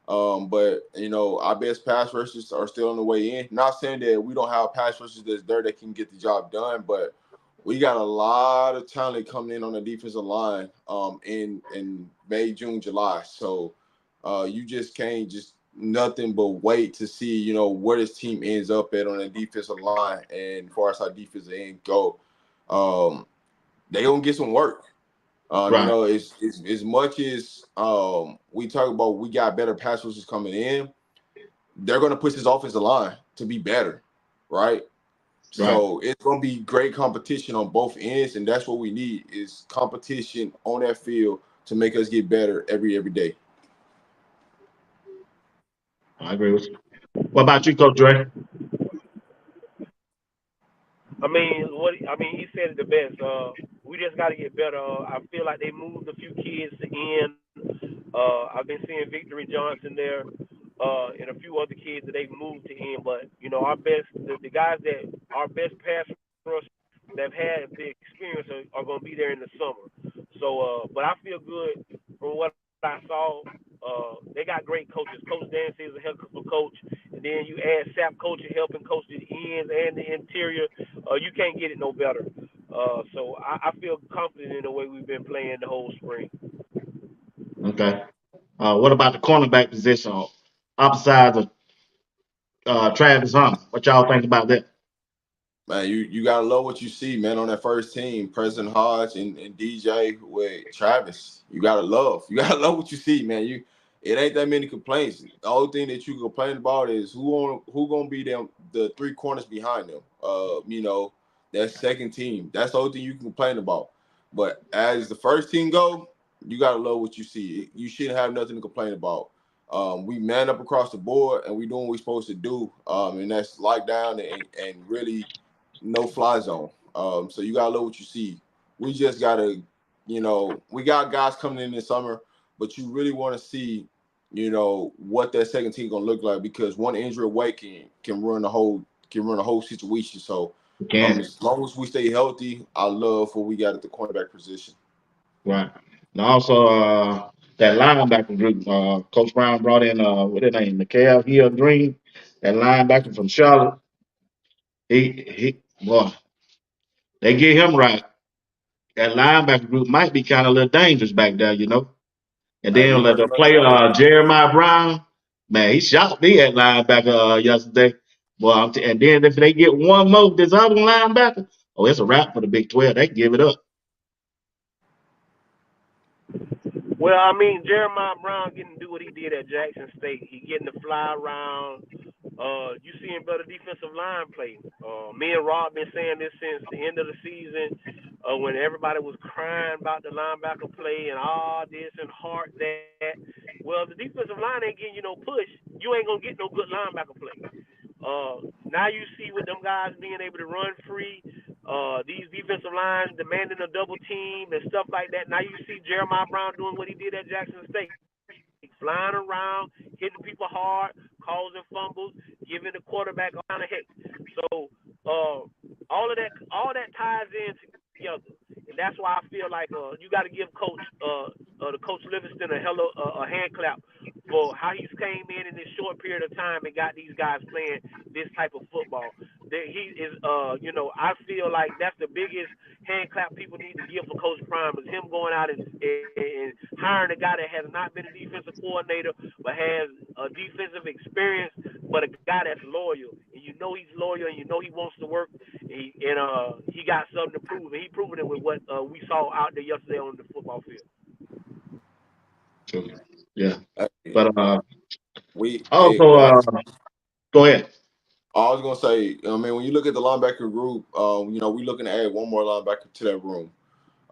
But our best pass rushers are still on the way in. Not saying that we don't have pass rushers that's there that can get the job done, but we got a lot of talent coming in on the defensive line in May, June, July. So you just can't just nothing but wait to see, where this team ends up at on the defensive line and as far as our defensive end go. Um, they gonna get some work. Right. As much as we talk about we got better pass rushers coming in, they're going to push this offensive line to be better, right? Right. So it's going to be great competition on both ends, and that's what we need is competition on that field to make us get better every day. I agree with you. What about you, Coach Dre? He said it the best. We just got to get better. I feel like they moved a few kids to end. I've been seeing Victory Johnson there, and a few other kids that they've moved to end. But our best, the guys that our best pass rush that have had the experience are going to be there in the summer. So, but I feel good from what I saw. They got great coaches. Coach Dancy is a heck of a coach, and then you add SAP coaching, helping coach the ends and the interior. You can't get it no better. So I feel confident in the way we've been playing the whole spring. Okay. What about the cornerback position? Opposite of Travis Hunter. What y'all think about that? Man, you gotta love what you see, man, on that first team. President Hodge and DJ with Travis. You gotta love what you see, man. It ain't that many complaints. The only thing that you complain about is who gonna be them the three corners behind them. That second team. That's the only thing you can complain about. But as the first team go, you gotta love what you see. You shouldn't have nothing to complain about. We man up across the board and we doing what we're supposed to do. And that's lock down and really no fly zone. So you gotta love what you see. We just gotta, we got guys coming in this summer, but you really want to see, what that second team gonna look like because one injury away can run the whole situation. So Again, as long as we stay healthy, I love what we got at the cornerback position. right. And also that linebacker group. Coach Brown brought in what their name, Mikael Hill Green, that linebacker from Charlotte. He boy, they get him right. That linebacker group might be kind of a little dangerous back there. And Hey, then we let never the know, player man. Jeremiah Brown, man, he shot me at linebacker yesterday. Well, and then if they get one more, this other linebacker, oh, it's a wrap for the Big 12. They can give it up. Well, Jeremiah Brown getting to do what he did at Jackson State. He getting to fly around. You seeing better defensive line play. Me and Rob been saying this since the end of the season, when everybody was crying about the linebacker play and all this and heart that. Well, the defensive line ain't getting you no push. You ain't gonna get no good linebacker play. Now you see with them guys being able to run free, these defensive lines demanding a double team and stuff like that. Now you see Jeremiah Brown doing what he did at Jackson State, flying around, hitting people hard, causing fumbles, giving the quarterback all kind of hate. So all that ties playing together, and that's why I feel like you got to give the coach Livingston a hand clap for how he's came in this short period of time and got these guys playing this type of football. That he is, I feel like that's the biggest hand clap people need to give for Coach Prime is him going out and hiring a guy that has not been a defensive coordinator but has a defensive experience, but a guy that's loyal. And you know he's loyal and you know he wants to work. He got something to prove. And he proven it with what we saw out there yesterday on the football field. Yeah. Hey, But hey, also, go ahead. I was gonna say, I mean, when you look at the linebacker group, we're looking to add one more linebacker to that room.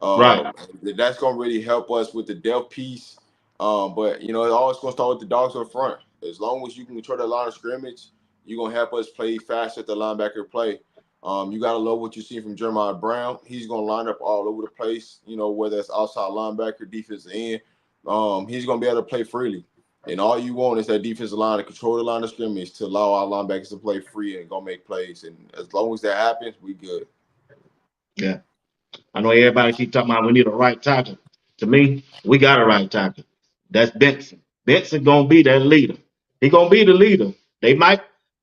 Right. That's gonna really help us with the depth piece. But it's always gonna start with the dogs up front. As long as you can control that line of scrimmage, you're gonna help us play fast at the linebacker play. You gotta love what you see from Jeremiah Brown. He's gonna line up all over the place. Whether it's outside linebacker, defensive end, he's gonna be able to play freely. And all you want is that defensive line to control the line of scrimmage to allow our linebackers to play free and go make plays. And as long as that happens, we good. Yeah. I know everybody keep talking about we need a right tackle. To me, we got a right tackle. That's Benson. Benson gonna be that leader. He gonna be the leader. They might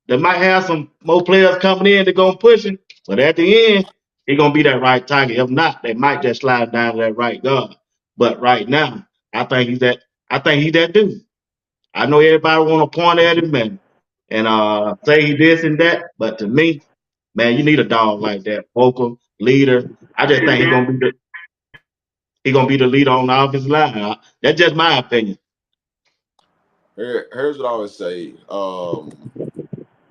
have some more players coming in that gonna push him, but at the end, he gonna be that right tackle. If not, they might just slide down to that right guard. But right now, I think he's that. I think he's that dude. I know everybody want to point at him and say he this and that, but to me, man, you need a dog like that, vocal leader. I just think he gonna be the leader on the offensive line. That's just my opinion. Here's what I would say.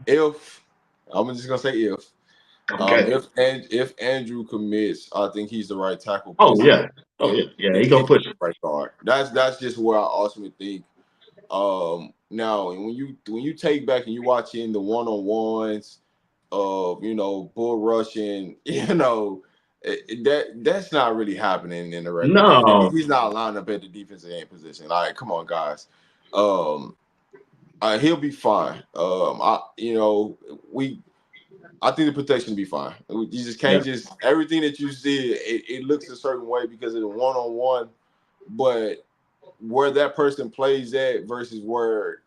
If I'm just gonna say Okay. if Andrew commits, I think he's the right tackle. Oh Benson yeah. Oh yeah. Yeah. He is gonna push the it. right guard. That's just where I ultimately think. Now when you take back and you watching the one-on-ones of bull rushing, that's not really happening in the regular game. No. He's not lined up at the defensive end position. Like, come on, guys. He'll be fine. I think the protection will be fine. You just Yeah. can't everything that you see. It looks a certain way because of the one-on-one, but where that person plays at versus where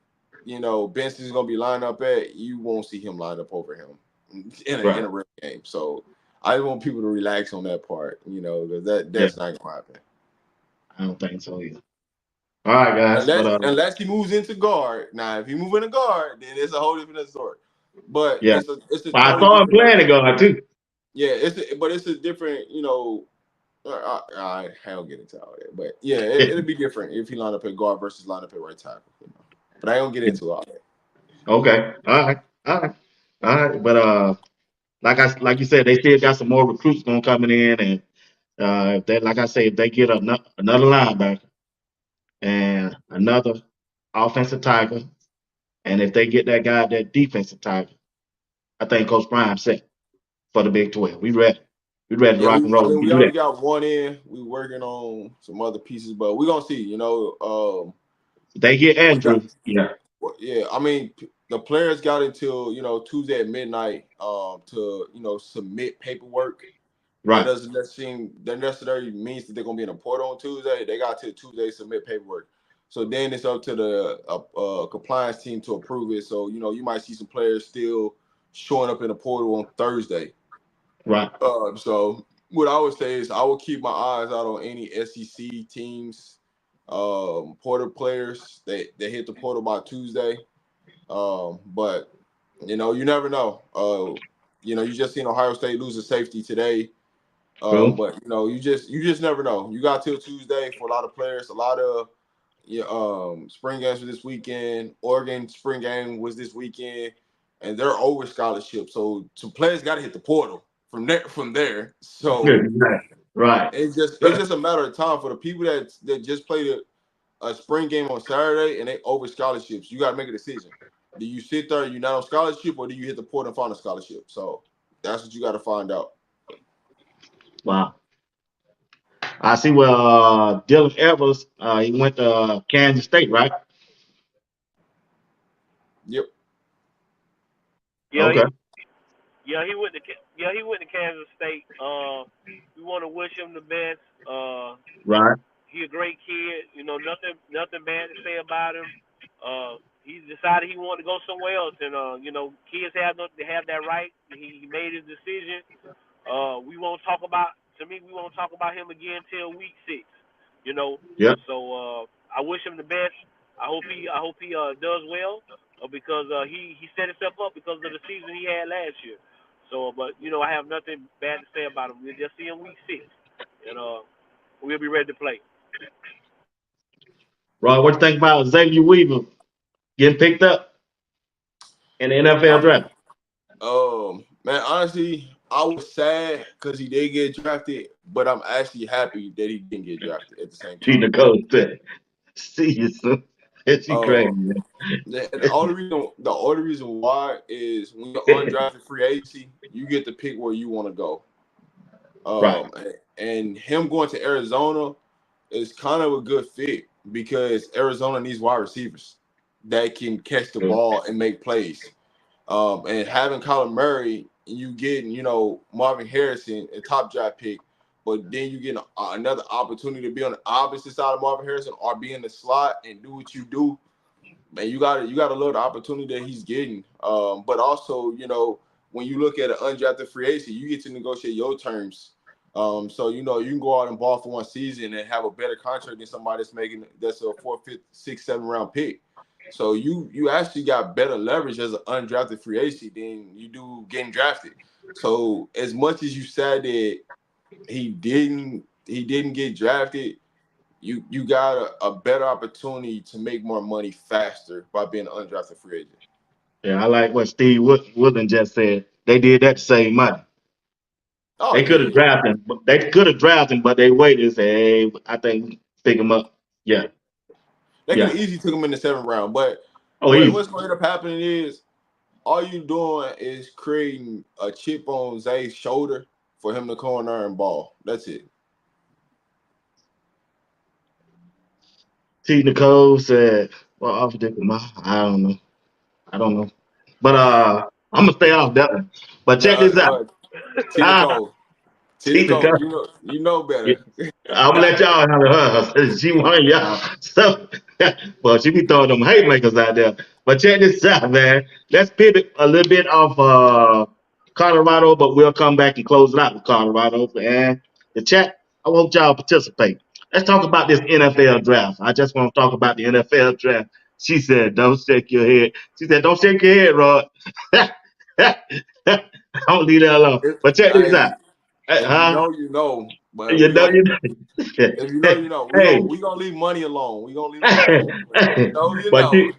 Benson's gonna be lined up at, you won't see him lined up over him in Right. a real game. So I just want people to relax on that part, because Yeah. that's not gonna happen. I don't think so either. All right, guys. But Unless he moves into guard. Now, if he move into guard, then it's a whole different story. But yeah. it's a But I totally saw him different. playing the guard too. Yeah, it's a different. I don't get into all that, but yeah, it'll be different if he line up at guard versus line up at right tackle. But I don't get into all that. Okay. All right. All right. All right. But like you said, they still got some more recruits gonna coming in, and if they, like I say, if they get another linebacker and another offensive tackle, and if they get that defensive tackle, I think Coach Prime set for the Big 12. We ready. We ready to Yeah, rock and roll. We can we do already that. got one in. We working on some other pieces, but we're gonna see. If they get We got Andrew, yeah, yeah. I mean, the players got until Tuesday at midnight to submit paperwork. right, That necessarily means that they're gonna be in a portal on Tuesday. They got till Tuesday to submit paperwork. So then it's up to the compliance team to approve it. So you might see some players still showing up in the portal on Thursday. right, So what I would say is I will keep my eyes out on any SEC teams, portal players that hit the portal by Tuesday. But you never know. You just seen Ohio State lose a safety today. true, But you just never know. You got till Tuesday for a lot of players. A lot of spring games for this weekend. Oregon spring game was this weekend, and they're over scholarship. So some players got to hit the portal from there. So right, it's just a matter of time for the people that just played a spring game on Saturday and they over scholarships. You got to make a decision. Do you sit there and you're not on scholarship, or do you hit the portal and find a scholarship? So that's what you got to find out. wow. I see where Dylan Evers, he went to Kansas State, right? Yep. Yeah, Okay, He went to Kansas State. We want to wish him the best. Right. He a great kid. You know, nothing bad to say about him. He decided he wanted to go somewhere else, and you know, kids have that right. He made his decision. We won't talk about. To me, we won't talk about him again till week 6. You know, Yep. so I wish him the best. I hope he does well because he set himself up because of the season he had last year. So, but you know, I have nothing bad to say about him. We'll just see him week 6, and we'll be ready to play. Rod, what you think about Xavier Weaver getting picked up in the NFL Uh, draft? Man, honestly, I was sad because he did get drafted, but I'm actually happy that he didn't get drafted at the same T. time. Nicole said, "See you soon." She crazy, Uh, man. the only reason why is when you're undrafted free agency, you get to pick where you want to go. Right. And him going to Arizona is kind of a good fit because Arizona needs wide receivers that can catch the ball and make plays. And having Kyler Murray, you getting, Marvin Harrison, a top draft pick, but then you get another opportunity to be on the opposite side of Marvin Harrison or be in the slot and do what you do. Man, you gotta love the opportunity that he's getting. But also, when you look at an undrafted free agent, you get to negotiate your terms. So you can go out and ball for one season and have a better contract than somebody that's a 4th, 5th, 6th, 7th round pick. So you actually got better leverage as an undrafted free agent than you do getting drafted. So as much as you said that he didn't get drafted, you got a better opportunity to make more money faster by being an undrafted free agent. Yeah, I like what Steve Woodland just said. They did that to save money. Oh They could yeah, have drafted him. They could have drafted him, but they waited and said, "Hey, I think we pick him up." Yeah, they could have yeah. easily took him in the 7th round, but Oh, what's easy. going to end up happening is all you doing is creating a chip on Zay's shoulder for him to corner and ball. That's it. T. Nicole said, "Well, off Dick I don't know. I don't know, but I'm gonna stay off that one. But check Now, this out. Tina Ah, Cole, Tina T. Cole, Nicole. you know better. I'm gonna let y'all handle her. She one of y'all. So, well, she be throwing them haymakers out there. But check this out, man. Let's pivot a little bit off Colorado, but we'll come back and close it out with Colorado. And the chat, I hope y'all participate. Let's talk about this NFL draft. I just want to talk about the NFL draft. She said, "Don't shake your head." She said, "Don't shake your head, Rod." Don't leave that alone. if, But check this hey, out. if you Huh? know, you know. But You we know, gonna you know. if you know, you know. We Hey, gonna we gonna leave money alone. We gonna leave money alone. But if you know, you but know.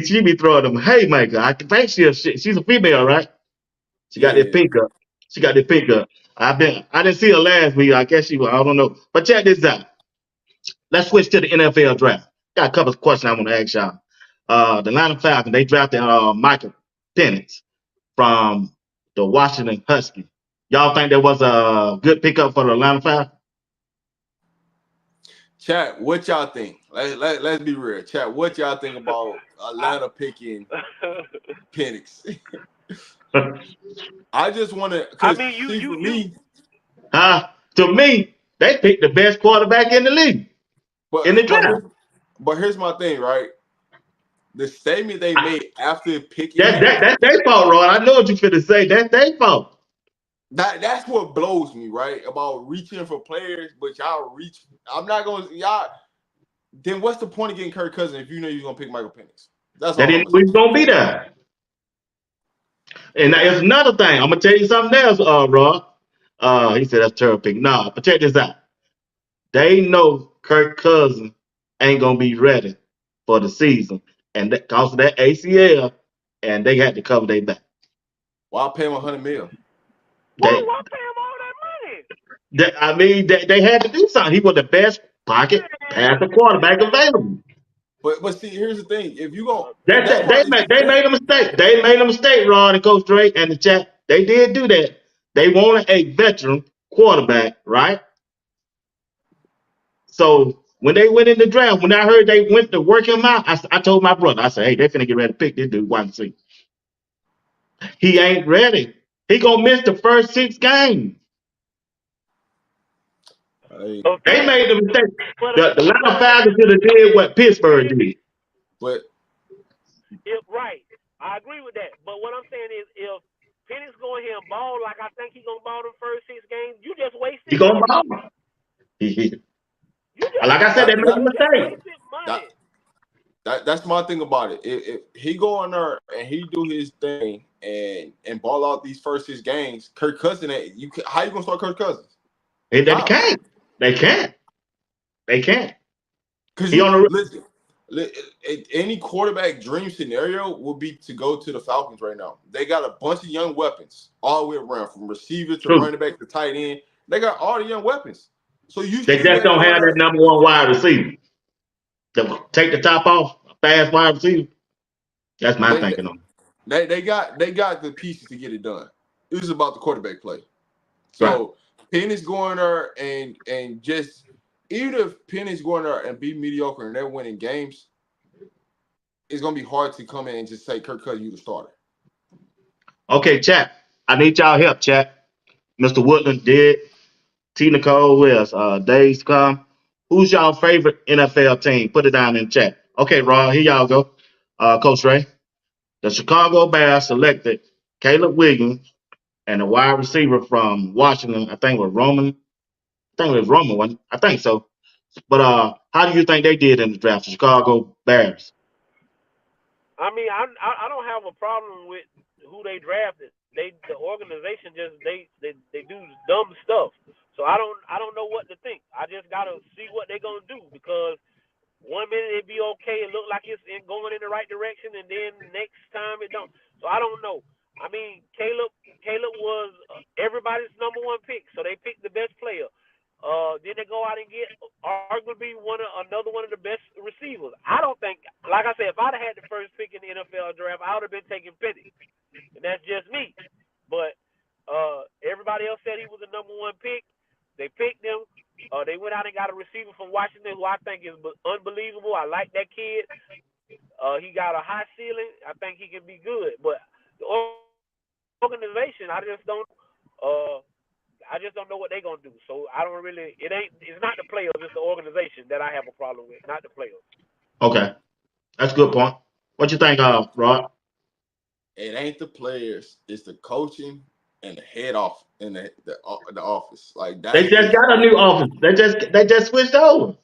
she be throwing them haymaker. I think she's a female, right? She got that Yeah. pink up. She got that pink up. I didn't see her last week. I guess she was. I don't know. But check this out. Let's switch to the NFL draft. Got a couple of questions I want to ask y'all. The Atlanta Falcons, they drafted Michael Penix from the Washington Huskies. Y'all think that was a good pickup for the Atlanta Falcons? Chat, what y'all think? Let's be real. Chat, what y'all think about Atlanta picking Penix? I just want to, I because mean, see, for me, To me, they picked the best quarterback in the league in the but but draft. here's but here's my thing, right? The statement they I- made after picking That, him, that, that's their fault, Rod. I know what you're finna say. That's their fault. that's what blows me, right? About reaching for players, but y'all reach. I'm not going to, y'all. Then what's the point of getting Kirk Cousins if you know you're going to pick Michael Penix? That's That all I'm didn't going to we say. gonna be there. And it's another thing. I'm gonna tell you something else, Rod. He said that's terrible pick. Nah, but check this out. They know Kirk Cousins ain't gonna be ready for the season, and that cause of that ACL, and they had to cover their back. Why pay him 100 mil? They, why pay him all that money? I mean, they had to do something. He was the best pocket Man, passer quarterback available. But see, here's the thing. And That's that's that why they made a mistake. They made a mistake, Ron and Coach Drake and the chat. They did do that. They wanted a veteran quarterback, right? So when they went in the draft, when I heard they went to work him out, I told my brother, I said, "Hey, they finna get ready to pick this dude. Watch and see." He ain't ready. He gonna miss the first 6 games. Hey, They Okay, made the mistake. but The Atlanta but what Falcons should have did what Pittsburgh did. but right, I agree with that. But what I'm saying is, if Penix go in here and ball like I think he gonna ball the first 6 games, you just He wasted gonna money. ball. You just Like I said, they that made that a you just mistake. wasted that money. that's my thing about it. If he go in there and he do his thing and ball out these first 6 games, Kirk Cousins, how you gonna start Kirk Cousins? They How? can't. They can't. They can't. Because He you on the listen, any quarterback dream scenario would be to go to the Falcons right now. They got a bunch of young weapons all the way around, from receiver to truth. running back to tight end. They got all the young weapons. So you They still just got to don't go in have that there. number one wide receiver. To take the top off, a fast wide receiver. That's my They, thinking on it. they got the pieces to get it done. It was about the quarterback play. Right. So Penix going there and just, even if Penix going there and be mediocre and they're winning games, it's gonna be hard to come in and just say Kirk Cousins, you the starter. Okay, chat. I need y'all help, chat. Mr. Woodland did. T. Nicole West, Days come. Who's y'all favorite NFL team? Put it down in the chat. Okay, Ron, here y'all go. Coach Ray. The Chicago Bears selected Caleb Williams and the wide receiver from Washington. I think it was Roman. I think it was Roman one. I think so. But how do you think they did in the draft? The Chicago Bears. I mean, I don't have a problem with who they drafted. The organization just they do dumb stuff. So I don't know what to think. I just gotta see what they're gonna do, because one minute it be okay, it look like it's going in the right direction, and then next time it don't. So I don't know. I mean, Caleb was everybody's number one pick, so they picked the best player. Then they go out and get arguably another one of the best receivers. I don't think, like I said, if I'd have had the first pick in the NFL draft, I would have been taking Penix, and that's just me. But everybody else said he was the number one pick. They picked him. They went out and got a receiver from Washington who I think is unbelievable. I like that kid. He got a high ceiling. I think he can be good. But the organization, I just don't know what they're gonna do. So I don't really. It's not the players. It's the organization that I have a problem with, not the players. Okay, that's a good point. What you think, Rod? It ain't the players, it's the coaching and the head off in the office. Like They that's just just, got a new office. They just switched over.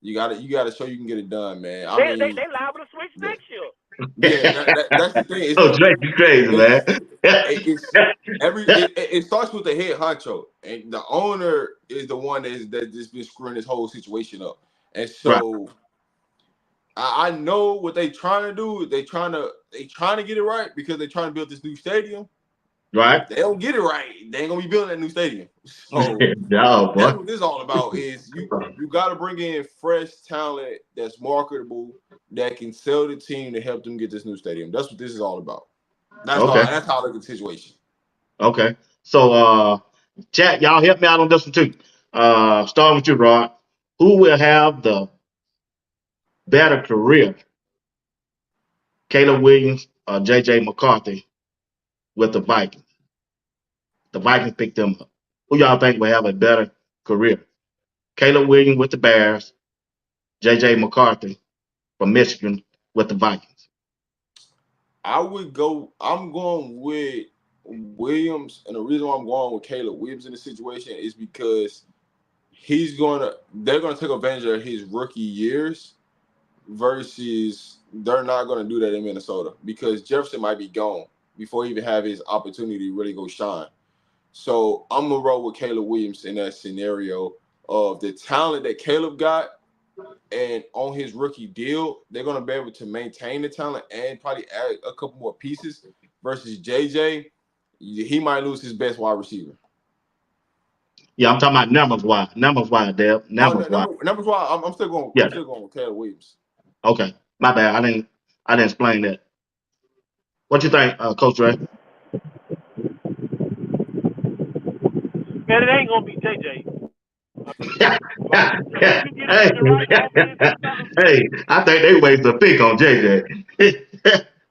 you gotta show you can get it done, man. I They mean, liable to switch yeah, next year. yeah. That's the thing. Oh, Drake, you crazy, man. It's it's it starts with the head honcho, and the owner is the one that just been screwing this whole situation up. And Right, so I know what they trying to do. They trying to get it right because they trying to build this new stadium. right. If they don't get it right, they ain't gonna be building that new stadium. So No, that's boy. what this is all about. Is you got to bring in fresh talent that's marketable, that can sell the team to help them get this new stadium. That's what this is all about. Okay, That's how I look at the situation. okay. So, chat, y'all help me out on this one too. Starting with you, Rod. Who will have the better career? Caleb Williams or J.J. McCarthy with the Vikings? The Vikings picked them up. Who y'all think will have a better career? Caleb Williams with the Bears, J.J. McCarthy from Michigan with the Vikings. I'm going with Williams, and the reason why I'm going with Caleb Williams in this situation is because they're gonna take advantage of his rookie years versus they're not gonna do that in Minnesota because Jefferson might be gone before he even have his opportunity to really go shine. So I'm gonna roll with Caleb Williams in that scenario of the talent that Caleb got. And on his rookie deal, they're going to be able to maintain the talent and probably add a couple more pieces versus JJ. He might lose his best wide receiver. Yeah, I'm talking about numbers wise. Numbers wise, Deb. Oh, Numbers wise. numbers wise, I'm still going. Yeah. I'm still going with Caleb Williams. Okay. My bad. I didn't explain that. What you think, Coach Ray? Man, it ain't gonna be JJ. Like hey, if you get him in the right offense or something, hey, I think they waste a pick on JJ.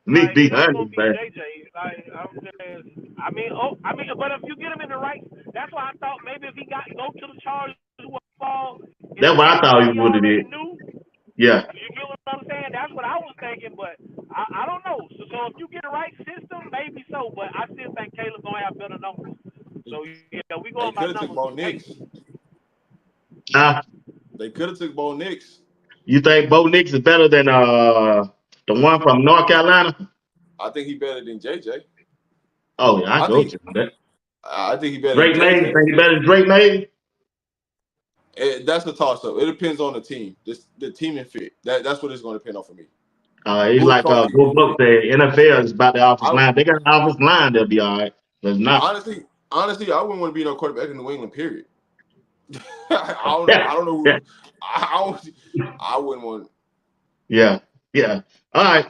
Me like be it ain't gonna honest, be man. JJ. Like I'm just But if you get him in the right, that's why I thought maybe if he go to the Chargers fall in a That's what I system thought he he would have already did. knew. Yeah. You get what I'm saying? That's what I was thinking, but I don't know. So if you get the right system, maybe so. But I still think Caleb gonna have better numbers. So yeah, we going They by could have took numbers. Bo Hey, Nix. Uh, They could have took Bo Nix. you think Bo Nix is better than the one from North Carolina? I think he better than JJ. Oh yeah, I I go with think you on that. I think he better than Drake May, JJ. think he better than Drake May? That's a toss up. It depends on the team. The team and fit. That's what it's going to depend on for me. He's Who's like coaching? Go Book said, NFL is about the offensive I line. They got an offensive line, they'll be all right. But it's not. honestly, I wouldn't want to be no quarterback in New England. Period. I Yeah, don't know. yeah, I wouldn't want. yeah, yeah. All right.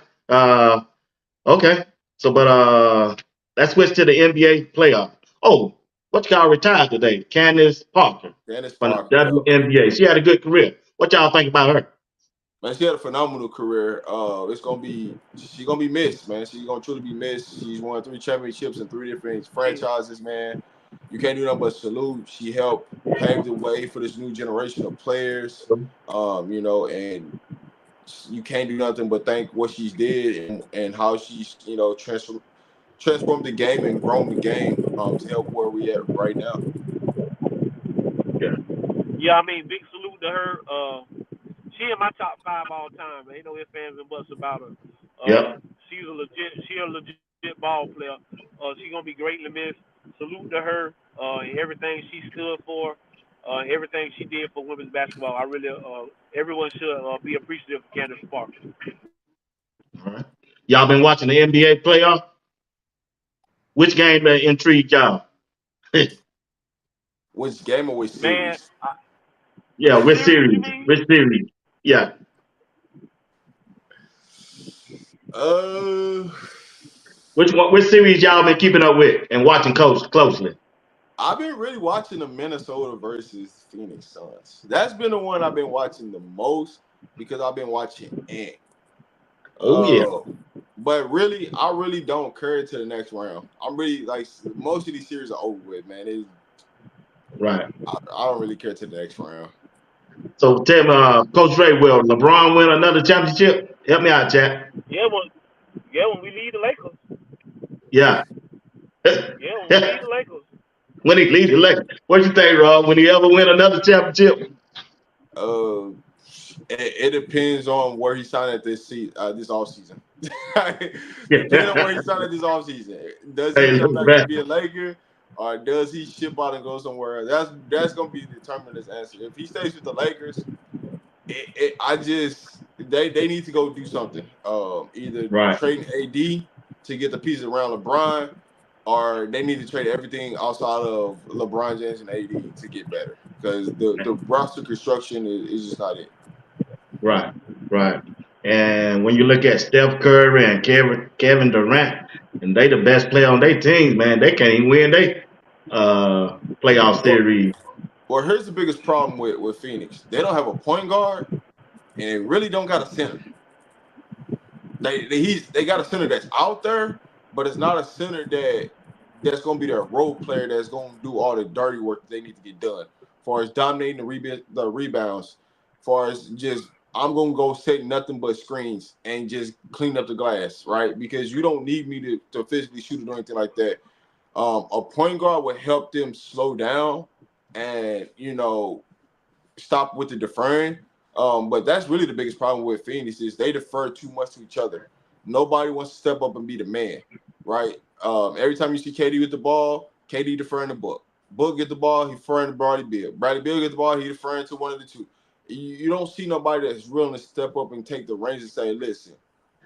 Okay. So, but let's switch to the NBA playoff. Oh, what y'all retired today? Candace Parker Dennis from Parker. the Yeah. WNBA. She had a good career. What y'all think about her? Man, she had a phenomenal career. She's gonna be missed, man. She's gonna truly be missed. She's won 3 championships in 3 different franchises, man. You can't do nothing but salute. She helped pave the way for this new generation of players. And you can't do nothing but thank what she's did and how she's, transformed the game and grown the game to help where we at right now. Yeah. yeah, big salute to her. She in my top 5 all time. Ain't no ifs, ands, and buts about her. Yep. She a legit ball player. She gonna be greatly missed. Salute to her and everything she stood for, everything she did for women's basketball. I really, everyone should be appreciative of Candace Parker. All right. Y'all been watching the NBA playoff? Which game intrigued y'all? Which game or which Man, series? Yeah, which which series you series? mean? Which series? Yeah. Uh, Which one? Which series y'all been keeping up with and watching closely? I've been really watching the Minnesota versus Phoenix Suns. That's been the one I've been watching the most because I've been watching Ant. Oh yeah. But really, I really don't care to the next round. I'm really like most of these series are over with, man. Right. I don't really care to the next round. So tell me, Coach Ray, will LeBron win another championship? Help me out, chat. When we lead the Lakers. Yeah. Yeah, when we lead the Lakers. When he leads the Lakers. What you think, Rob? When he ever win another championship? Uh, it depends on where he signed at this offseason. Depending on where he signed at this offseason. Does he Hey, come look back to back. be a Laker? Or does he ship out and go somewhere else? That's gonna be determined as answer. If he stays with the Lakers, they need to go do something. Either Right. trading AD to get the pieces around LeBron, or they need to trade everything outside of LeBron James and AD to get better. Because the roster construction is just not it. Right. Right. And when you look at Steph Curry and Kevin Durant, and they the best player on their teams, man, they can't even win they playoff Well, series. well, here's the biggest problem with Phoenix. They don't have a point guard, and they really don't got a center. They got a center that's out there, but it's not a center that's going to be their role player that's going to do all the dirty work that they need to get done. As far as dominating the rebounds, as far as just I'm going to go set nothing but screens and just clean up the glass, right? Because you don't need me to physically shoot it or anything like that. A point guard would help them slow down and, stop with the deferring. But that's really the biggest problem with Phoenix is they defer too much to each other. Nobody wants to step up and be the man, right? Every time you see KD with the ball, KD deferring to Book. Book get the ball, he deferring to Bradley Beal. Bradley Beal get the ball, he deferring to one of the two. You don't see nobody that's willing to step up and take the reins and say, listen,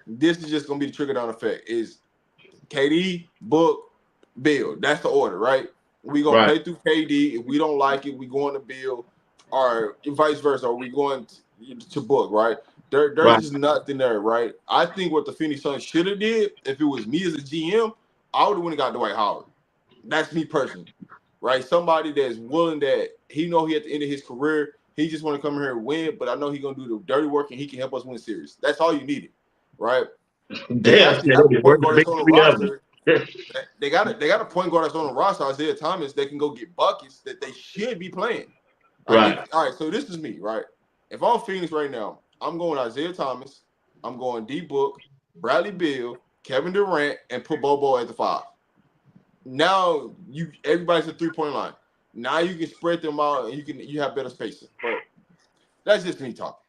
this is just going to be the trigger down effect. Is KD, Book, Bill. That's the order, right? We're going to Right. play through KD. If we don't like it, we going to Bill. Or vice versa, are we going to Book, right? There's Right. just nothing there, right? I think what the Phoenix Suns should have did, if it was me as a GM, I would have went and got Dwight Howard. That's me personally, right? Somebody that's willing that he know he at the end of his career, he just want to come here and win, but I know he's going to do the dirty work and he can help us win series. That's all you needed, right? And Damn, actually have a it point worked guard the big that's on the three of them. roster. They got a point guard that's on the roster, Isaiah Thomas. They can go get buckets that they should be playing. Right. All right, so this is me, right? If I'm Phoenix right now, I'm going Isaiah Thomas, I'm going D Book, Bradley Beal, Kevin Durant, and put Bobo at the 5. Now everybody's at 3-point line. Now you can spread them out and you have better spacing. But that's just me talking.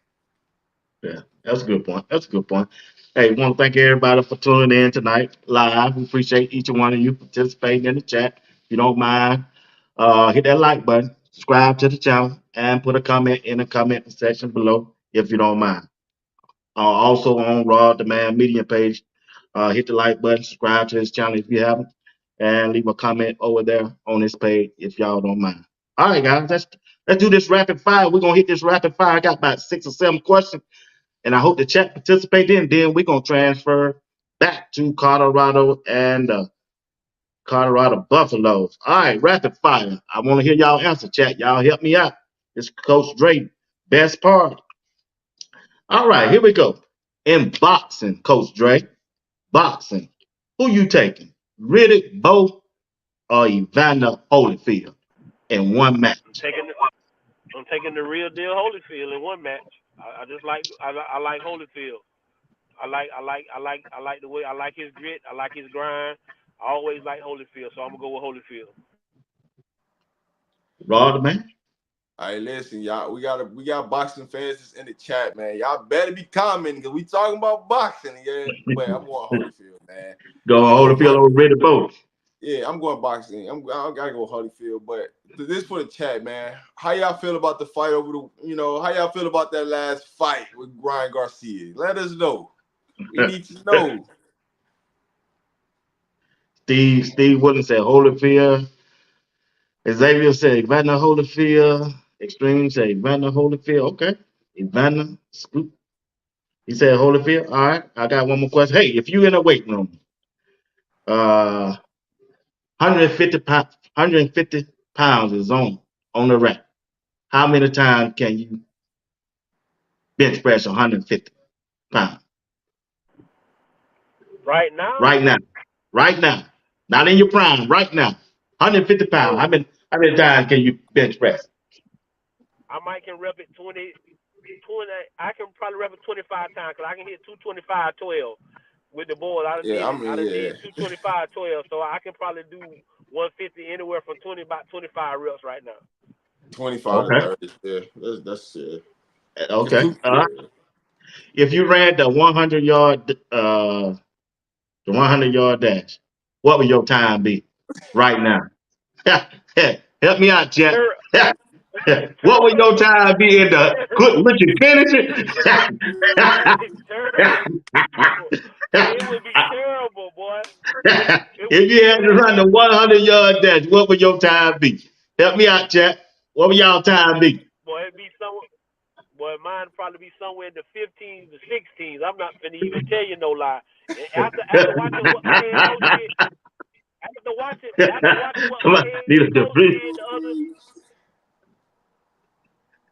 Yeah, that's a good point. That's a good point. Hey, want to thank everybody for tuning in tonight live. We appreciate each and one of you participating in the chat. If you don't mind, hit that like button, subscribe to the channel, and put a comment in the comment section below if you don't mind. Also on Raw Demand Media page, hit the like button, subscribe to this channel if you haven't, and leave a comment over there on this page if y'all don't mind. All right, guys, let's do this rapid fire. We're gonna hit this rapid fire. I got about 6 or 7 questions, and I hope the chat participate in. Then we're gonna transfer back to Colorado and Colorado Buffaloes. All right, rapid fire. I want to hear y'all answer, chat. Y'all help me out. This is Coach Dre, best part. All right, here we go. In boxing, Coach Dre, boxing. Who you taking? Riddick Bowe or Evander Holyfield in one match? I'm taking the real deal Holyfield in one match. I just like I like Holyfield. I like the way I like his grit. I like his grind. I always like Holyfield, so I'm gonna go with Holyfield. Raw man. All right, listen, y'all. We got boxing fans that's in the chat, man. Y'all better be commenting because we talking about boxing, yeah. But I'm going Holyfield, man. Go Holyfield over Riddick Bowe. Yeah, I'm going boxing. I gotta go Holyfield. But this for the chat, man. How y'all feel about the fight how y'all feel about that last fight with Ryan Garcia? Let us know. We need to know. Steve Woodland said Holyfield. Xavier said Evander Holyfield. Extreme said Evander Holyfield. Okay. Evander Scoop. He said Holyfield. All right. I got one more question. Hey, if you in a weight room, 150 pounds is on the rack. How many times can you bench press 150 pounds? Right now? Right now. Not in your prime, right now. 150 pounds. How many times can you bench press? I might can rep it 20. I can probably rep it 25 times because I can hit 225-12 with the board. I did 225-12, so I can probably do 150 anywhere from 25 reps right now. 25 to 30. Yeah, that's it. Okay. If you ran the 100-yard dash, what would your time be right now? Help me out, Jack. What would your time be in the would you finish it? It would be terrible, boy. If you had to run the 100-yard dash, what would your time be? Help me out, Jack. What would y'all time be? Mine probably be somewhere in the 15s to 16s. I'm not finna even tell you no lie. After watching what my head coach did, after watching what my head coach did the other.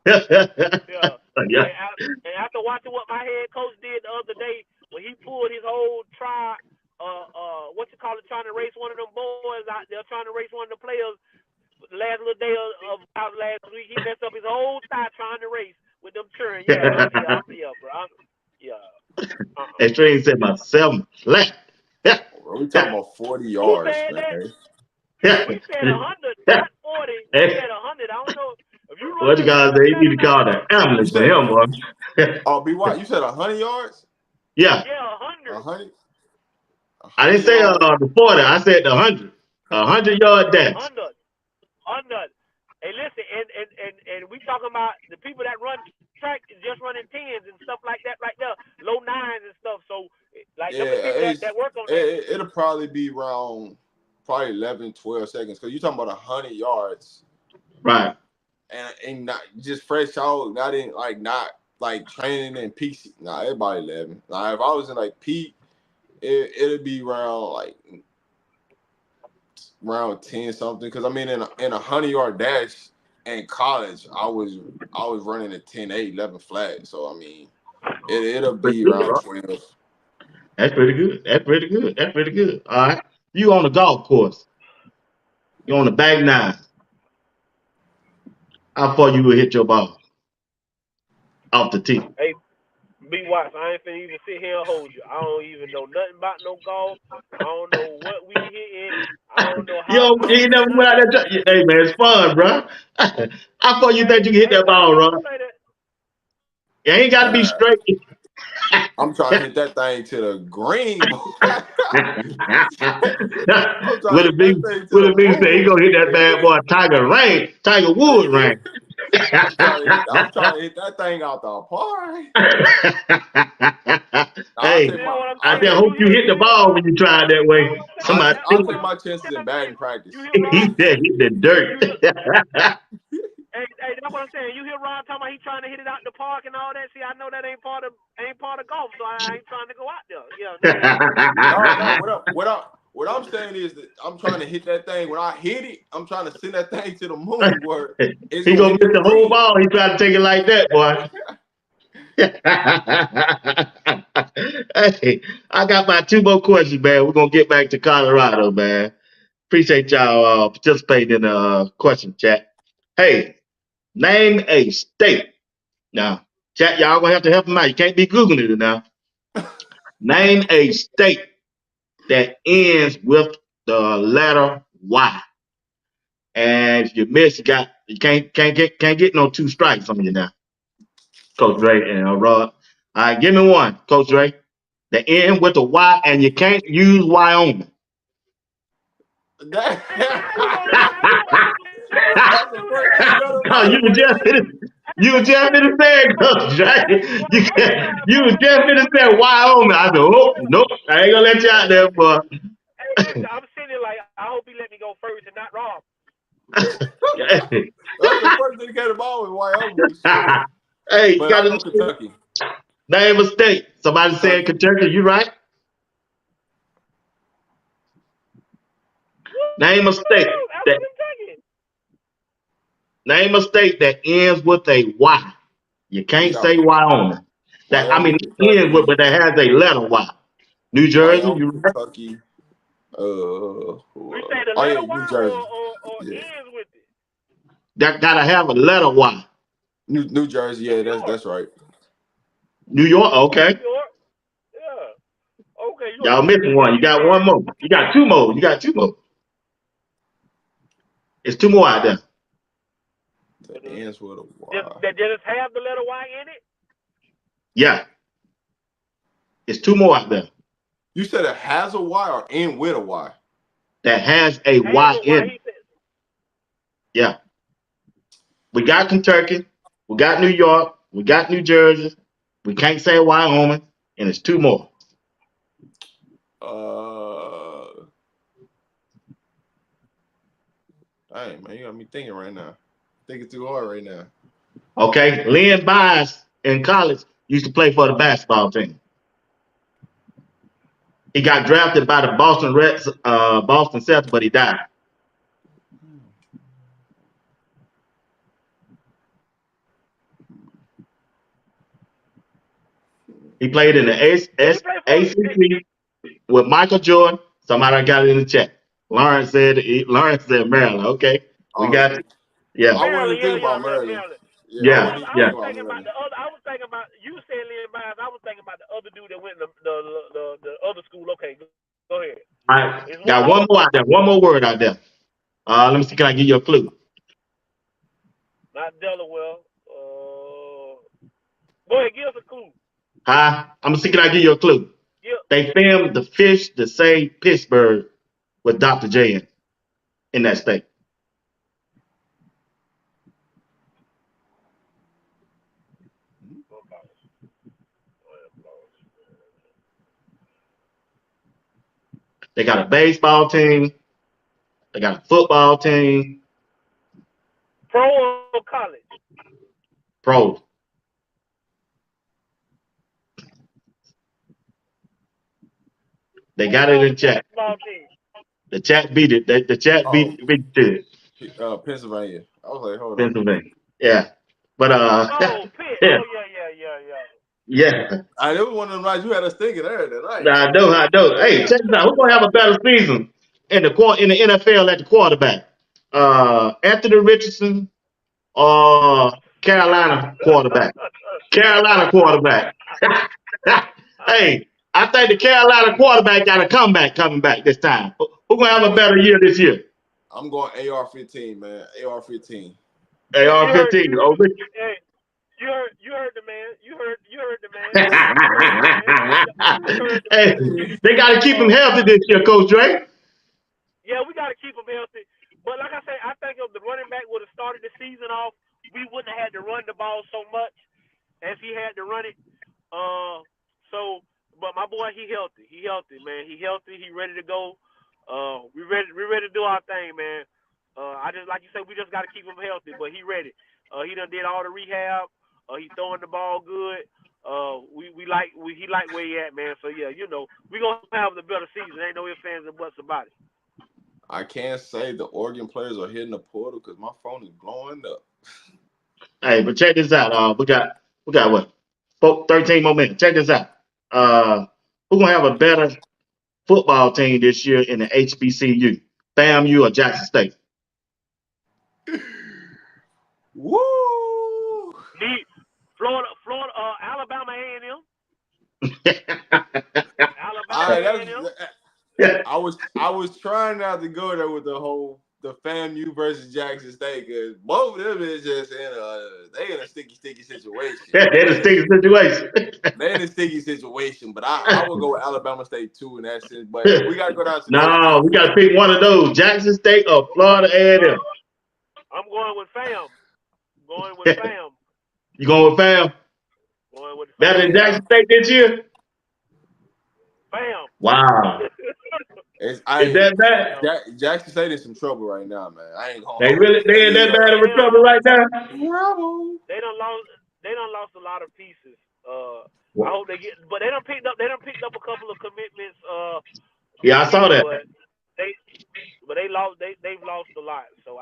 Yeah. And after watching what my head coach did the other day when he pulled his whole trying to race one of them boys out there, trying to race one of the players the last little day of last week, he messed up his whole thigh trying to race with them churn. Extreme said myself flat. We talking about 40 yards, man. We said 100, not 40. We said 100. I don't know. If you what you guys say? You need to call the ambulance for him, boy. BY, you said 100 yards? Yeah. Yeah, 100. I didn't say the 40. I said the 100. 100-yard dash. 100. Hey, listen, and we talking about the people that run track just running 10s and stuff like that right there, low 9s and stuff. So, like, the people that work on that. It'll probably be around 11, 12 seconds because you're talking about 100 yards. Right. And not just fresh out, not training and peak. Nah, it's about 11. Now, if I was in peak, it'd be around 10 something. Because I mean, in a 100-yard dash in college, I was running a 10-8, 11 flat. So I mean, it'll be around 12. That's pretty good. All right. You on the golf course. You on the back nine. How far you will hit your ball off the tee? Hey, B Watts, I ain't finna even sit here and hold you. I don't even know nothing about no golf. I don't know what we hitting. I don't know You how know, you I ain't don't know never none went of out that there. stuff. Hey man, it's fun, bro. How far you think you can hit Hey, that why ball, you bro? always say that? It ain't got to be Uh, straight. I'm trying to hit that thing to the green, boy. I'm trying to hit Willie that B, thing to the Willie B said he moon. gonna hit that bad boy Tiger Wood rain. I'm trying to hit that thing out the park. I'll Hey, take You my know what I'm I I'll just saying? take hope you hit You the hear ball Ron? when you try it that That's way. what I'm saying. Somebody I'll That's take still, what my I'm chances in saying. batting You practice. hear he Ron? said hit the You dirt. hear? Hey, that's what I'm saying. You hear Ron talking about he trying to hit it out the park and all that. See, I know that ain't part of golf, so I ain't trying to go out there. Yeah, no. No. What I'm saying is that I'm trying to hit that thing. When I hit it, I'm trying to send that thing to the moon where it's He gonna gonna hit the miss the whole green. ball. He tried to take it like that, boy. Hey, I got my two more questions, man. We're gonna get back to Colorado, man. Appreciate y'all participating in the question chat. Hey, name a state. Now, chat, y'all gonna have to help him out. You can't be googling it now. Name a state that ends with the letter Y. And if you miss, you can't get no two strikes on you now, Coach Dre and Rod. All right, give me one, Coach Dre. The end with a Y, and you can't use Wyoming. That- Hey, man, how you gonna you gonna That's the first thing that comes to No, mind, Wyoming. you was just finna say it, Coach Dre. You was just finna say Wyoming. I said, oh nope, I ain't gonna let you out there, boy. Hey, listen, I'm sitting there like I hope he let me go first and not Rob. That's the first thing that came to mind with Wyoming for sure. Hey, you But I got know to Kentucky. name a state. Somebody said Kentucky. Kentucky. You right? Name a state Woo! That was that Kentucky. name a state that ends with a Y. You We can't got say Wyoming. That I mean Wyoming, it ends with, Kentucky, but that has a letter Y. New Jersey. Wyoming, You right? Kentucky. We say the Oh yeah, letter New Y Jersey. or Yeah, ends with it. That gotta have a letter Y. New Jersey. New Yeah, York. that's right. New York. New Okay. York. Yeah. Okay, you Y'all missing one. You you got said one more. You got two more. You got two more. It's two more out there. The ends with a just Y. that just have the letter Y in it. Yeah. It's two more out there You said it has a Y or end with a Y. that has a Has Y a Y. in it. He said. Yeah. We got Kentucky. We got New York. We got New Jersey. We can't say Wyoming. And it's two more. Uh, Dang man, you got me thinking right now. Thinking too hard right now. Okay. Lynn Bias in college used to play for the basketball team. He got drafted by the Boston Reds, Boston Celtics, but he died. He played in the Did he play for? ACC with Michael Jordan. Somebody got it in the chat. Lawrence said Maryland. Okay. We Oh, got it. Yeah. I wasn't Maryland, even thinking yeah, about Maryland. Maryland. Yeah, I Yeah. wasn't even I Yeah. was thinking about thinking about Maryland. the other. I was thinking about you said Lynn Byers. I was thinking about the other dude that went to the other school. Okay, go ahead. All right. It's one Got more. one more out there. One more word out there. Let me see. Can I give you a clue? Not Delaware. Go ahead, give us a clue. Huh? I'm gonna see. Can I give you a clue? Yeah. They filmed the fish to say Pittsburgh with Dr. J in that state. They got a baseball team. They got a football team. Pro or college? Pros. They Who's got it on the in chat. baseball team? The chat beat it. The chat Oh, beat it. Pennsylvania. I was like, hold on. Pennsylvania. Yeah. But Oh, Pitt. yeah, Oh, yeah. yeah. It was one of them nights you had us thinking there that night. I know. Hey, check this out. We're gonna have a better season in the NFL at the quarterback? Anthony Richardson or Carolina quarterback? Carolina quarterback. Hey, I think the Carolina quarterback got a comeback coming back this time. Who's gonna have a better year this year? I'm going AR-15, man. AR-15. AR-15. Oh, Hey, you heard the man. You heard the man. You heard the hey, man. they got to keep him healthy this year, Coach Dre. Yeah, we got to keep him healthy. But like I say, I think if the running back would have started the season off, we wouldn't have had to run the ball so much as he had to run it. But my boy, he healthy. He healthy, man. He healthy. He ready to go. We ready to do our thing, man. I just like you said, we just got to keep him healthy. But he ready. He done did all the rehab. He throwing the ball good. He like where he at, man. So yeah, we gonna have the better season. Ain't no ifs, ands, and buts about it. I can't say the Oregon players are hitting the portal because my phone is blowing up. Hey, but check this out. We got what? 13 more minutes. Check this out. Who's gonna have a better football team this year in the HBCU? FAMU or Jackson State? Woo! Florida, Alabama A&M. All right, A&M. I was trying not to go there with the FAMU versus Jackson State because both of them is just in a sticky situation. They're in a sticky situation. They're in a sticky situation, but I will go with Alabama State too in that sense. But if we gotta go down to No, we got to pick one of those: Jackson State or Florida A&M. I'm going with FAM. You going with FAM? Going with Better than Jackson State this year? FAM. Wow. Is that bad? Jackson State in some trouble right now, man. I ain't gonna. They in that bad of a trouble right now? They done lost a lot of pieces. I hope they get, but they done picked up a couple of commitments. Yeah, I saw that. But they've lost a lot. So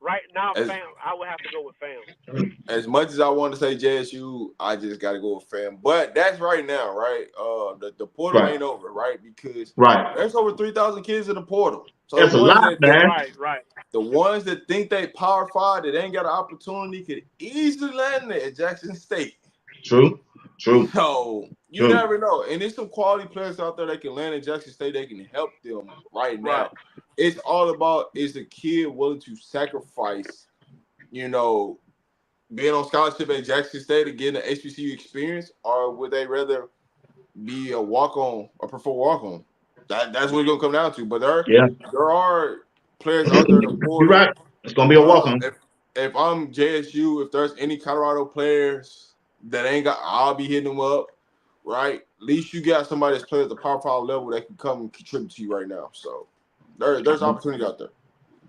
right now, FAM, I would have to go with FAM. As much as I want to say JSU, I just got to go with FAM. But that's right now, right? The portal ain't over, right? Because there's over 3,000 kids in the portal. So that's a lot, man. Right. The ones that think they Power 5 that ain't got an opportunity could easily land there at Jackson State. True. So you never know. And there's some quality players out there that can land at Jackson State. They can help them right now. Right. It's all about, is the kid willing to sacrifice, being on scholarship at Jackson State and getting an HBCU experience, or would they rather be a walk-on or prefer walk-on? That's what it's going to come down to. But there are players out there in the portal. You're right. It's going to be a walk-on. If I'm JSU, if there's any Colorado players that ain't got, I'll be hitting them up, right? At least you got somebody that's playing at the Power 5 level that can come and contribute to you right now. So there's opportunity out there.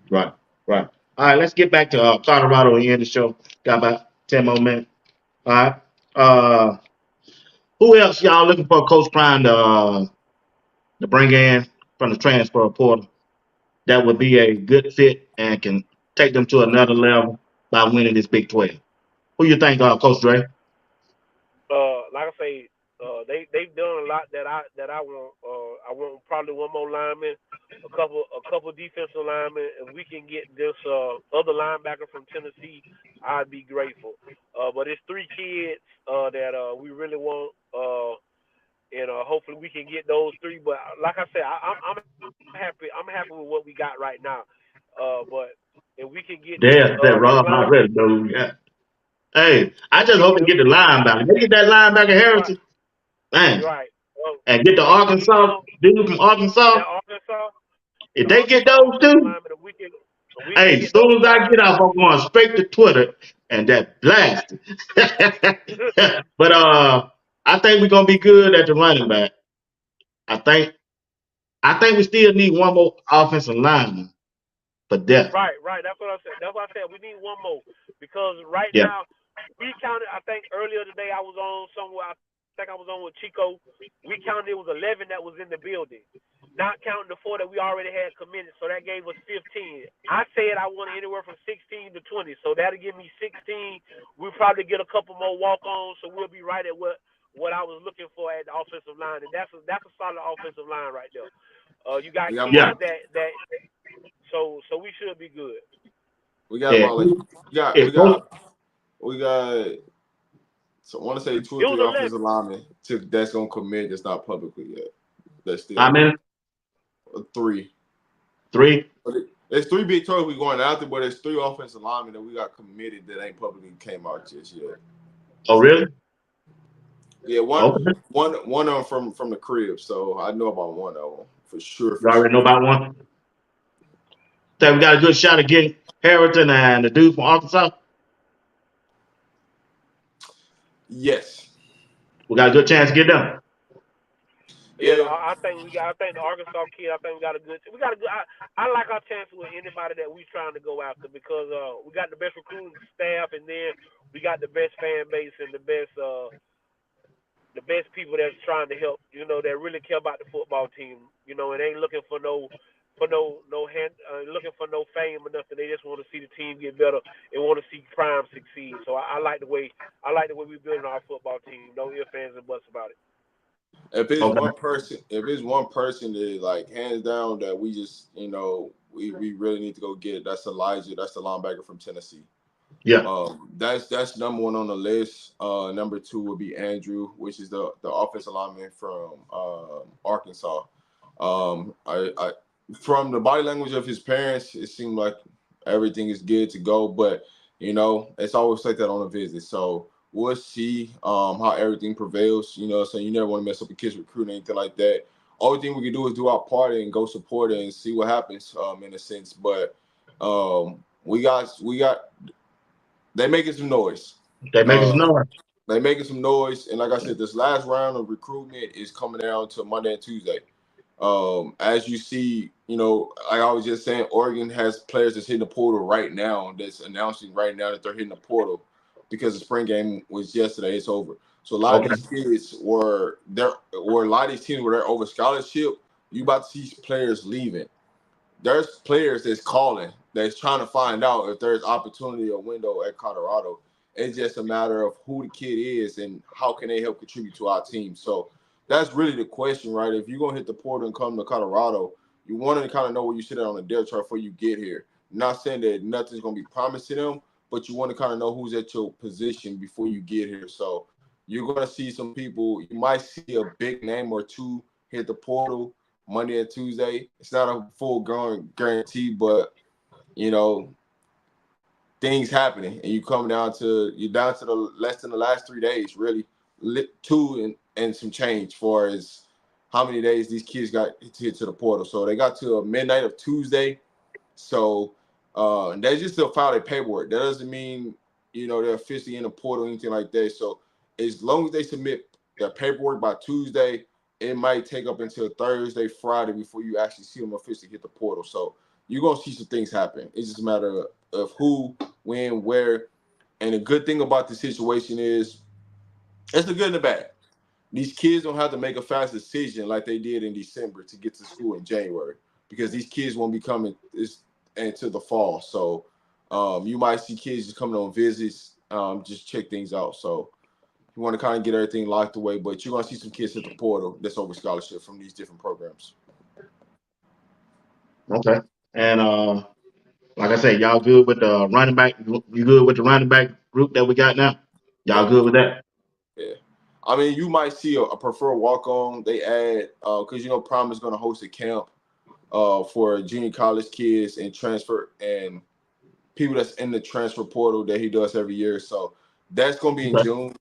Right. All right, let's get back to Colorado and end the show. Got about 10 more minutes. All right. Who else y'all looking for Coach Prime to bring in from the transfer portal that would be a good fit and can take them to another level by winning this Big 12? Who you think, Coach Dre? Like I say, they've done a lot that I want. I want probably one more lineman, a couple defensive linemen. If we can get this other linebacker from Tennessee, I'd be grateful. But it's 3 kids that we really want, and hopefully we can get those 3. But like I said, I'm happy. I'm happy with what we got right now. But if we can get that Rob already knows. Yeah. Hey, I just hope they get the linebacker. They get that linebacker heritage, man. Right. And get the Arkansas dude from Arkansas. If they get those 2, hey, as soon as I get off, I'm going straight to Twitter and that blast. But I think we're gonna be good at the running back. I think we still need one more offensive lineman for depth. Right. That's what I said. That's why I said we need one more because right now we counted. I think earlier today I was on somewhere. I think I was on with Chico. We counted it was 11 that was in the building, not counting the 4 that we already had committed. So that gave us 15. I said I wanted anywhere from 16 to 20. So that'll give me 16. We'll probably get a couple more walk-ons. So we'll be right at what I was looking for at the offensive line, and that's a solid offensive line right there. You got We got kids Yeah, about that so we should be good. we got yeah. about like If Coach, we got so I want to say 2 or It was 3 11. offensive linemen that's gonna commit that's not publicly yet. That's how still many? 3. 3. But there's 3 big targets we going after, but there's 3 offensive linemen that we got committed that ain't publicly came out just yet. Oh, really? Yeah, Okay. one of them from the crib, so I know about one of them for sure, You for already sure. know about one. So we got a good shot at getting Harrington and the dude from Arkansas. Yes. We got a good chance to get them. Yeah, Yeah. I think we got. I think the Arkansas kid. I think we got a good. We got a good. I like our chances with anybody that we trying to go after because we got the best recruiting staff and then we got the best fan base and the best people that's trying to help. You know, that really care about the football team. You know, and ain't looking for no hand looking for no fame or nothing. They just want to see the team get better and want to see Prime succeed. So I like the way we building our football team. No ifs, ands, and buts about it. If it's Okay. one person that like hands down that we just we really need to go get, that's Elijah. That's the linebacker from Tennessee. Yeah. That's number 1 on the list. Number 2 would be Andrew, which is the offensive lineman from Arkansas. I from the body language of his parents, it seemed like everything is good to go, but it's always like that on a visit. So we'll see how everything prevails. So you never want to mess up a kid's recruit or anything like that. Only thing we can do is do our part and go support it and see what happens in a sense. But we got they making some noise. They making some Uh, noise. they making some noise, and like I said, this last round of recruitment is coming down to Monday and Tuesday. As you see, like I was just saying, Oregon has players that's hitting the portal right now. That's announcing right now that they're hitting the portal because the spring game was yesterday. It's over. So a lot of Okay. these kids were there. Were a lot of these teams were there over scholarship. You about to see players leaving. There's players that's calling, that's trying to find out if there's opportunity or window at Colorado. It's just a matter of who the kid is and how can they help contribute to our team. So that's really the question, right? If you're gonna hit the portal and come to Colorado, you want to kind of know where you sit on the depth chart before you get here. Not saying that nothing's gonna be promised to them, but you want to kind of know who's at your position before you get here. So you're gonna see some people. You might see a big name or two hit the portal Monday and Tuesday. It's not a full guarantee, but you know things happening, and you're down to the less than the last 3 days, really, 2 and some change, for as how many days these kids got to hit to the portal. So they got to a midnight of Tuesday. So they just still file their paperwork. That doesn't mean they're officially in the portal or anything like that. So as long as they submit their paperwork by Tuesday, it might take up until Thursday, Friday before you actually see them officially hit the portal. So you're gonna see some things happen. It's just a matter of who, when, where. And the good thing about the situation is it's the good and the bad. These kids don't have to make a fast decision like they did in December to get to school in January, because these kids won't be coming into the fall. So you might see kids just coming on visits, just check things out. So you want to kind of get everything locked away, but you're going to see some kids hit the portal that's over scholarship from these different programs. Okay. And like I said, y'all good with the running back? You good with the running back group that we got now? Y'all Yeah, good with that? yeah. I mean, you might see a preferred walk-on. They add because Prime is going to host a camp for junior college kids and transfer and people that's in the transfer portal that he does every year. So that's going to be in Okay. June.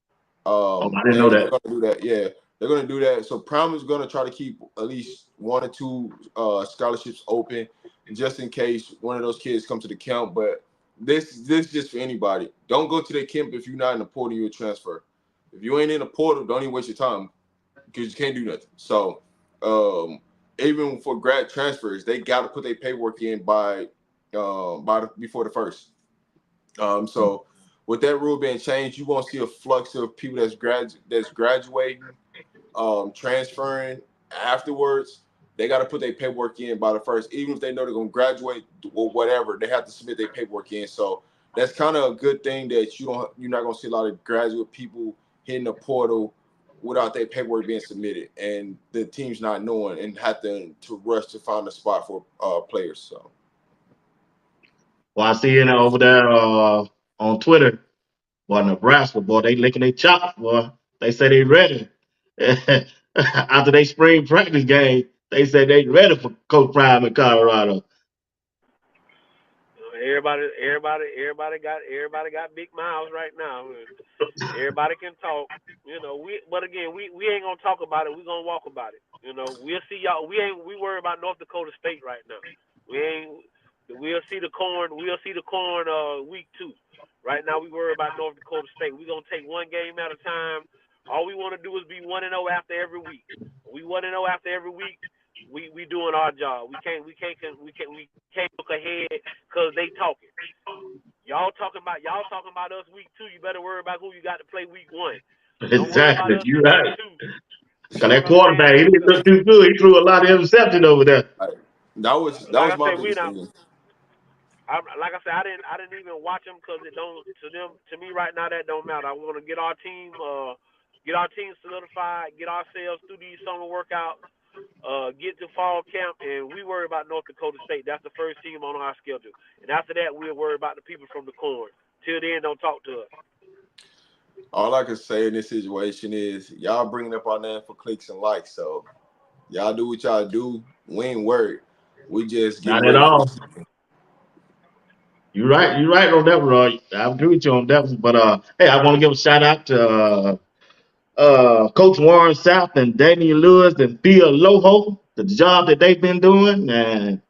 Oh, I didn't know They're that. going to do that. Yeah, they're going to do that. So Prime is going to try to keep at least 1 or 2 scholarships open, just in case one of those kids come to the camp. But this is just for anybody. Don't go to the camp if you're not in the portal. You'll transfer. If you ain't in the portal, don't even waste your time because you can't do nothing. So even for grad transfers, they got to put their paperwork in before the first. So with that rule being changed, you won't see a flux of people that's graduating, transferring afterwards. They got to put their paperwork in by the first, even if they know they're gonna graduate or whatever. They have to submit their paperwork in. So that's kind of a good thing that you're not gonna see a lot of graduate people hitting the portal without their paperwork being submitted, and the teams not knowing and having to rush to find a spot for players. So Well, I see it over there on Twitter. Boy, Nebraska, boy, they licking their chops, boy. They say they ready. After they spring practice game, they say they ready for Coach Prime in Colorado. Everybody got big mouths right now. Everybody can talk. But again, we ain't gonna talk about it. We gonna walk about it. We'll see y'all. We worry about North Dakota State right now. We ain't. We'll see the corn. We'll see the corn. Week 2. Right now, we worry about North Dakota State. We gonna take one game at a time. All we want to do is be 1-0 after every week. We 1-0 after every week. We doing our job. We can't look ahead because they talking. Y'all talking about us week 2. You better worry about who you got to play week 1. Don't worry about Exactly. us You're in week right. 2. You Because know what that I'm saying? quarterback, he didn't look too good. He threw a lot of interception over there. like, that was Like I my said, we biggest not. thing. Like I said, I didn't even watch them because it don't to me right now that don't matter. I want to get our team solidified, get ourselves through these summer workouts, get to fall camp, and we worry about North Dakota State. That's the first team on our schedule, and after that we'll worry about the people from the corn. Till then, don't talk to us. All I can say in this situation is y'all bringing up our name for clicks and likes. So y'all do what y'all do. We ain't worried. We just getting Not at ready for the all. season. You're right. You're right on that, Roy. I agree with you on that one. But hey, I want to give a shout out to Coach Warren South and Daniel Lewis and Phil Loho, the job that they've been doing, and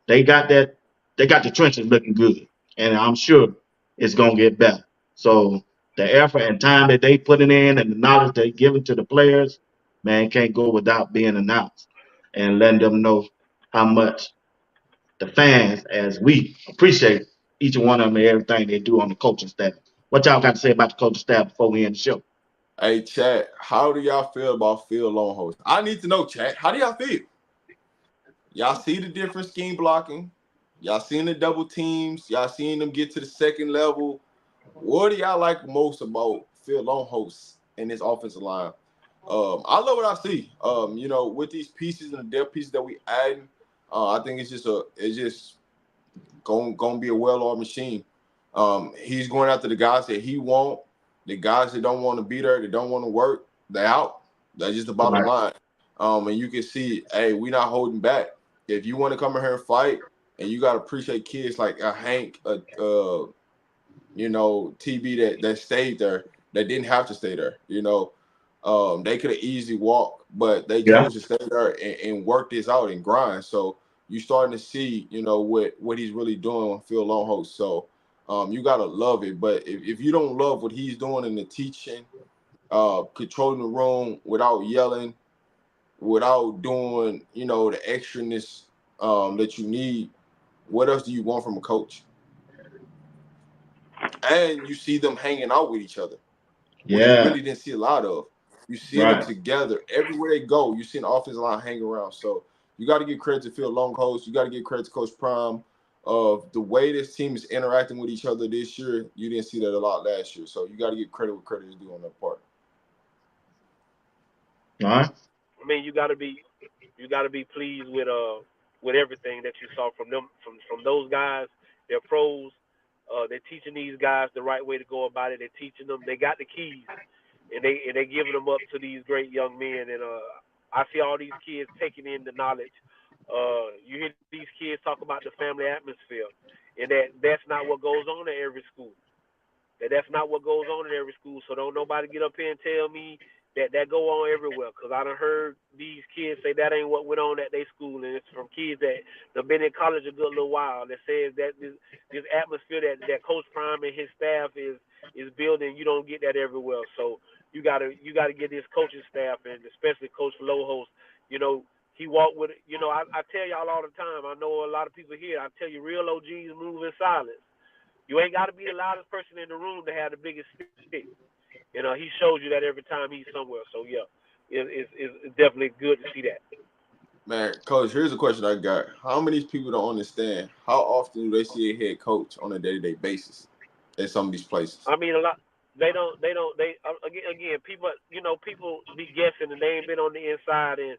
they got that. They got the trenches looking good, and I'm sure it's gonna get better. So the effort and time that they putting in, and the knowledge they giving to the players, man, can't go without being announced and letting them know how much the fans, as we appreciate each one of them and everything they do on the coaching staff. What y'all got to say about the coaching staff before we end the show? Hey, chat, how do y'all feel about Phil Longhost? I need to know, chat. How do y'all feel? Y'all see the different scheme blocking? Y'all seeing the double teams? Y'all seeing them get to the second level? What do y'all like most about Phil Longhost and his offensive line? I love what I see. With these pieces and the depth pieces that we add, I think it's just gonna be a well-oiled machine. He's going after the guys that he want. The guys that don't want to be there, that don't want to work, they're out. That's just the bottom Right. line. And you can see, hey, we're not holding back. If you want to come in here and fight, and you got to appreciate kids like a Hank, TB that stayed there, that didn't have to stay there. They could have easily walked, but they Yeah. chose to stay there and work this out and grind. So you're starting to see, what he's really doing on Phil Longhost. So you gotta love it. But if you don't love what he's doing in the teaching, controlling the room without yelling, without doing, the extraness that you need, what else do you want from a coach? And you see them hanging out with each other, which you Yeah. really didn't see a lot of. You see them Right. together everywhere they go. You see an offensive line hang around. So you got to give credit to Phil Longhost. You got to give credit to Coach Prime of the way this team is interacting with each other this year. You didn't see that a lot last year. So you got to give credit where credit is due on that part. All right. I mean, you gotta be pleased with everything that you saw from them from those guys. They're pros. They're teaching these guys the right way to go about it. They're teaching them. They got the keys, and they giving them up to these great young men. And I see all these kids taking in the knowledge. You hear these kids talk about the family atmosphere, and that's not what goes on at every school. That's not what goes on in every school. So don't nobody get up here and tell me that go on everywhere. Cause I done heard these kids say that ain't what went on at their school, and it's from kids that have been in college a good little while. That says that this atmosphere that Coach Prime and his staff is building, you don't get that everywhere. So you gotta get this coaching staff and especially Coach Lohost. You know he walked with. I tell y'all all the time. I know a lot of people here. I tell you, real OGs move in silence. You ain't got to be the loudest person in the room to have the biggest stick. He shows you that every time he's somewhere. So yeah, it's definitely good to see that. Man, Coach, here's a question I got. How many people don't understand how often do they see a head coach on a day-to-day basis at some of these places? I mean, a lot. Again, people, people be guessing and they ain't been on the inside and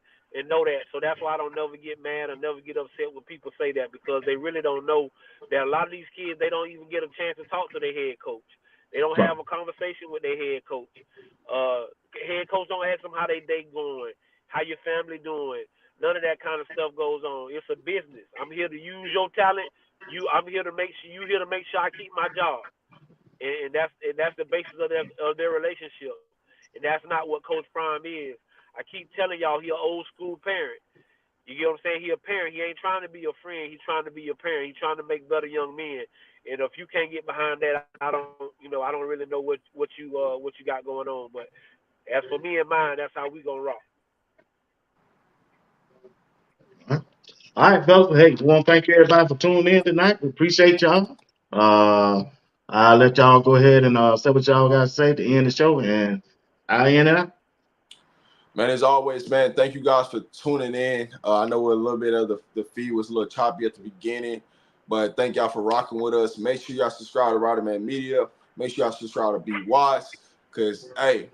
know that. So that's why I don't never get mad or never get upset when people say that, because they really don't know that a lot of these kids, they don't even get a chance to talk to their head coach. They don't Right. have a conversation with their head coach. Head coach don't ask them how they day going, how your family doing. None of that kind of stuff goes on. It's a business. I'm here to use your talent. I'm here to make sure you here to make sure I keep my job, and that's the basis of their relationship, and that's not what Coach Prime is. I keep telling y'all he an old school parent. You get what I'm saying? He a parent. He ain't trying to be your friend. He's trying to be your parent. He's trying to make better young men. And if you can't get behind that, I don't really know what you got going on. But as for me and mine, that's how we gonna rock. All right, fellas. Hey, we want to thank everybody for tuning in tonight. We appreciate y'all. Uh, I'll let y'all go ahead and say what y'all got to say to end the show, and I'll end it. Man, as always, man, thank you guys for tuning in. I know a little bit of the feed was a little choppy at the beginning, but thank y'all for rocking with us. Make sure y'all subscribe to Riderman Media. Make sure y'all subscribe to B Watts, because, hey,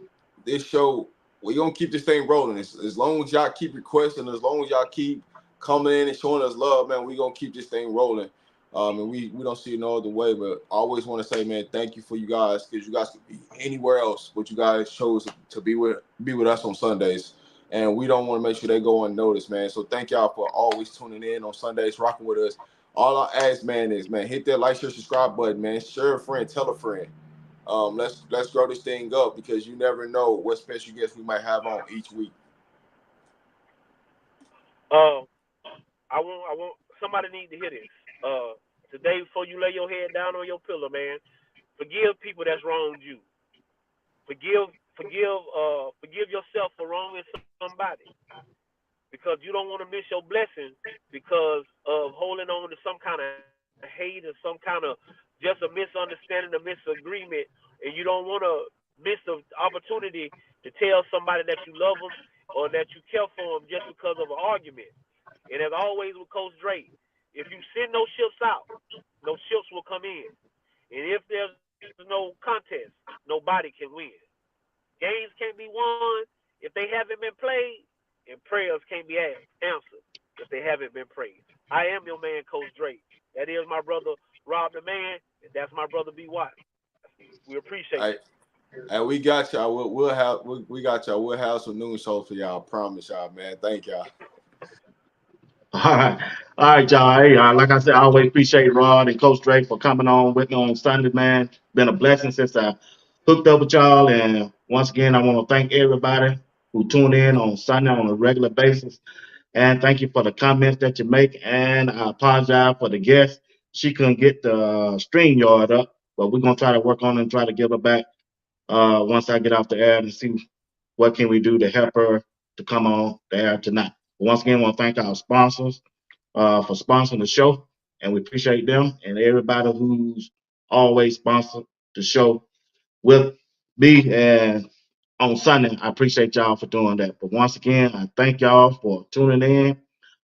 this show, we're going to keep this thing rolling. As long as y'all keep requesting, as long as y'all keep coming in and showing us love, man, we're going to keep this thing rolling. And we don't see it no other way, but I always want to say, man, thank you for you guys, because you guys could be anywhere else, but you guys chose to be with us on Sundays, and we don't want to make sure they go unnoticed, man. So thank y'all for always tuning in on Sundays, rocking with us. All I ask, man, is, man, hit that like, share, subscribe button, man. Share a friend, tell a friend. Let's grow this thing up, because you never know what special guests we might have on each week. Uh, I want somebody need to hear this. Today before you lay your head down on your pillow, man, forgive people that's wronged you. Forgive yourself for wronging somebody, because you don't want to miss your blessing because of holding on to some kind of hate or some kind of just a misunderstanding, a misagreement, and you don't want to miss the opportunity to tell somebody that you love them or that you care for them just because of an argument. And as always with Coach Drake, if you send no ships out, no ships will come in. And if there's no contest, nobody can win. Games can't be won if they haven't been played, and prayers can't be answered if they haven't been prayed. I am your man, Coach Drake. That is my brother, Rob the Man, and that's my brother, B. Watt. We appreciate Hey, you. and we got y'all. We got y'all. We'll have some news shows for y'all. I promise y'all, man. Thank y'all. All right. All right, y'all. Hey, like I said, I always appreciate Rod and Coach Drake for coming on with me on Sunday, man. Been a blessing since I hooked up with y'all. And once again, I want to thank everybody who tune in on Sunday on a regular basis. And thank you for the comments that you make. And I apologize for the guest. She couldn't get the stream yard up, but we're going to try to work on it and try to give her back once I get off the air and see what can we do to help her to come on the air tonight. Once again, I want to thank our sponsors for sponsoring the show, and we appreciate them and everybody who's always sponsored the show with me. And on Sunday, I appreciate y'all for doing that. But once again, I thank y'all for tuning in.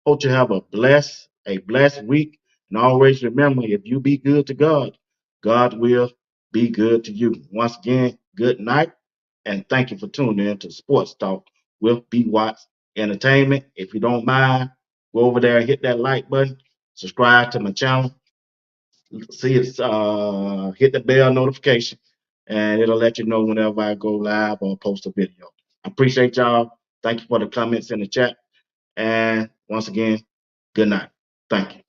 Hope you have a blessed week. And always remember, if you be good to God, God will be good to you. Once again, good night, and thank you for tuning in to Sports Talk with B Watts Entertainment. If you don't mind, go over there and hit that like button, subscribe to my channel, see it's hit the bell notification, and it'll let you know whenever I go live or post a video. I appreciate y'all. Thank you for the comments in the chat. And once again, good night. Thank you.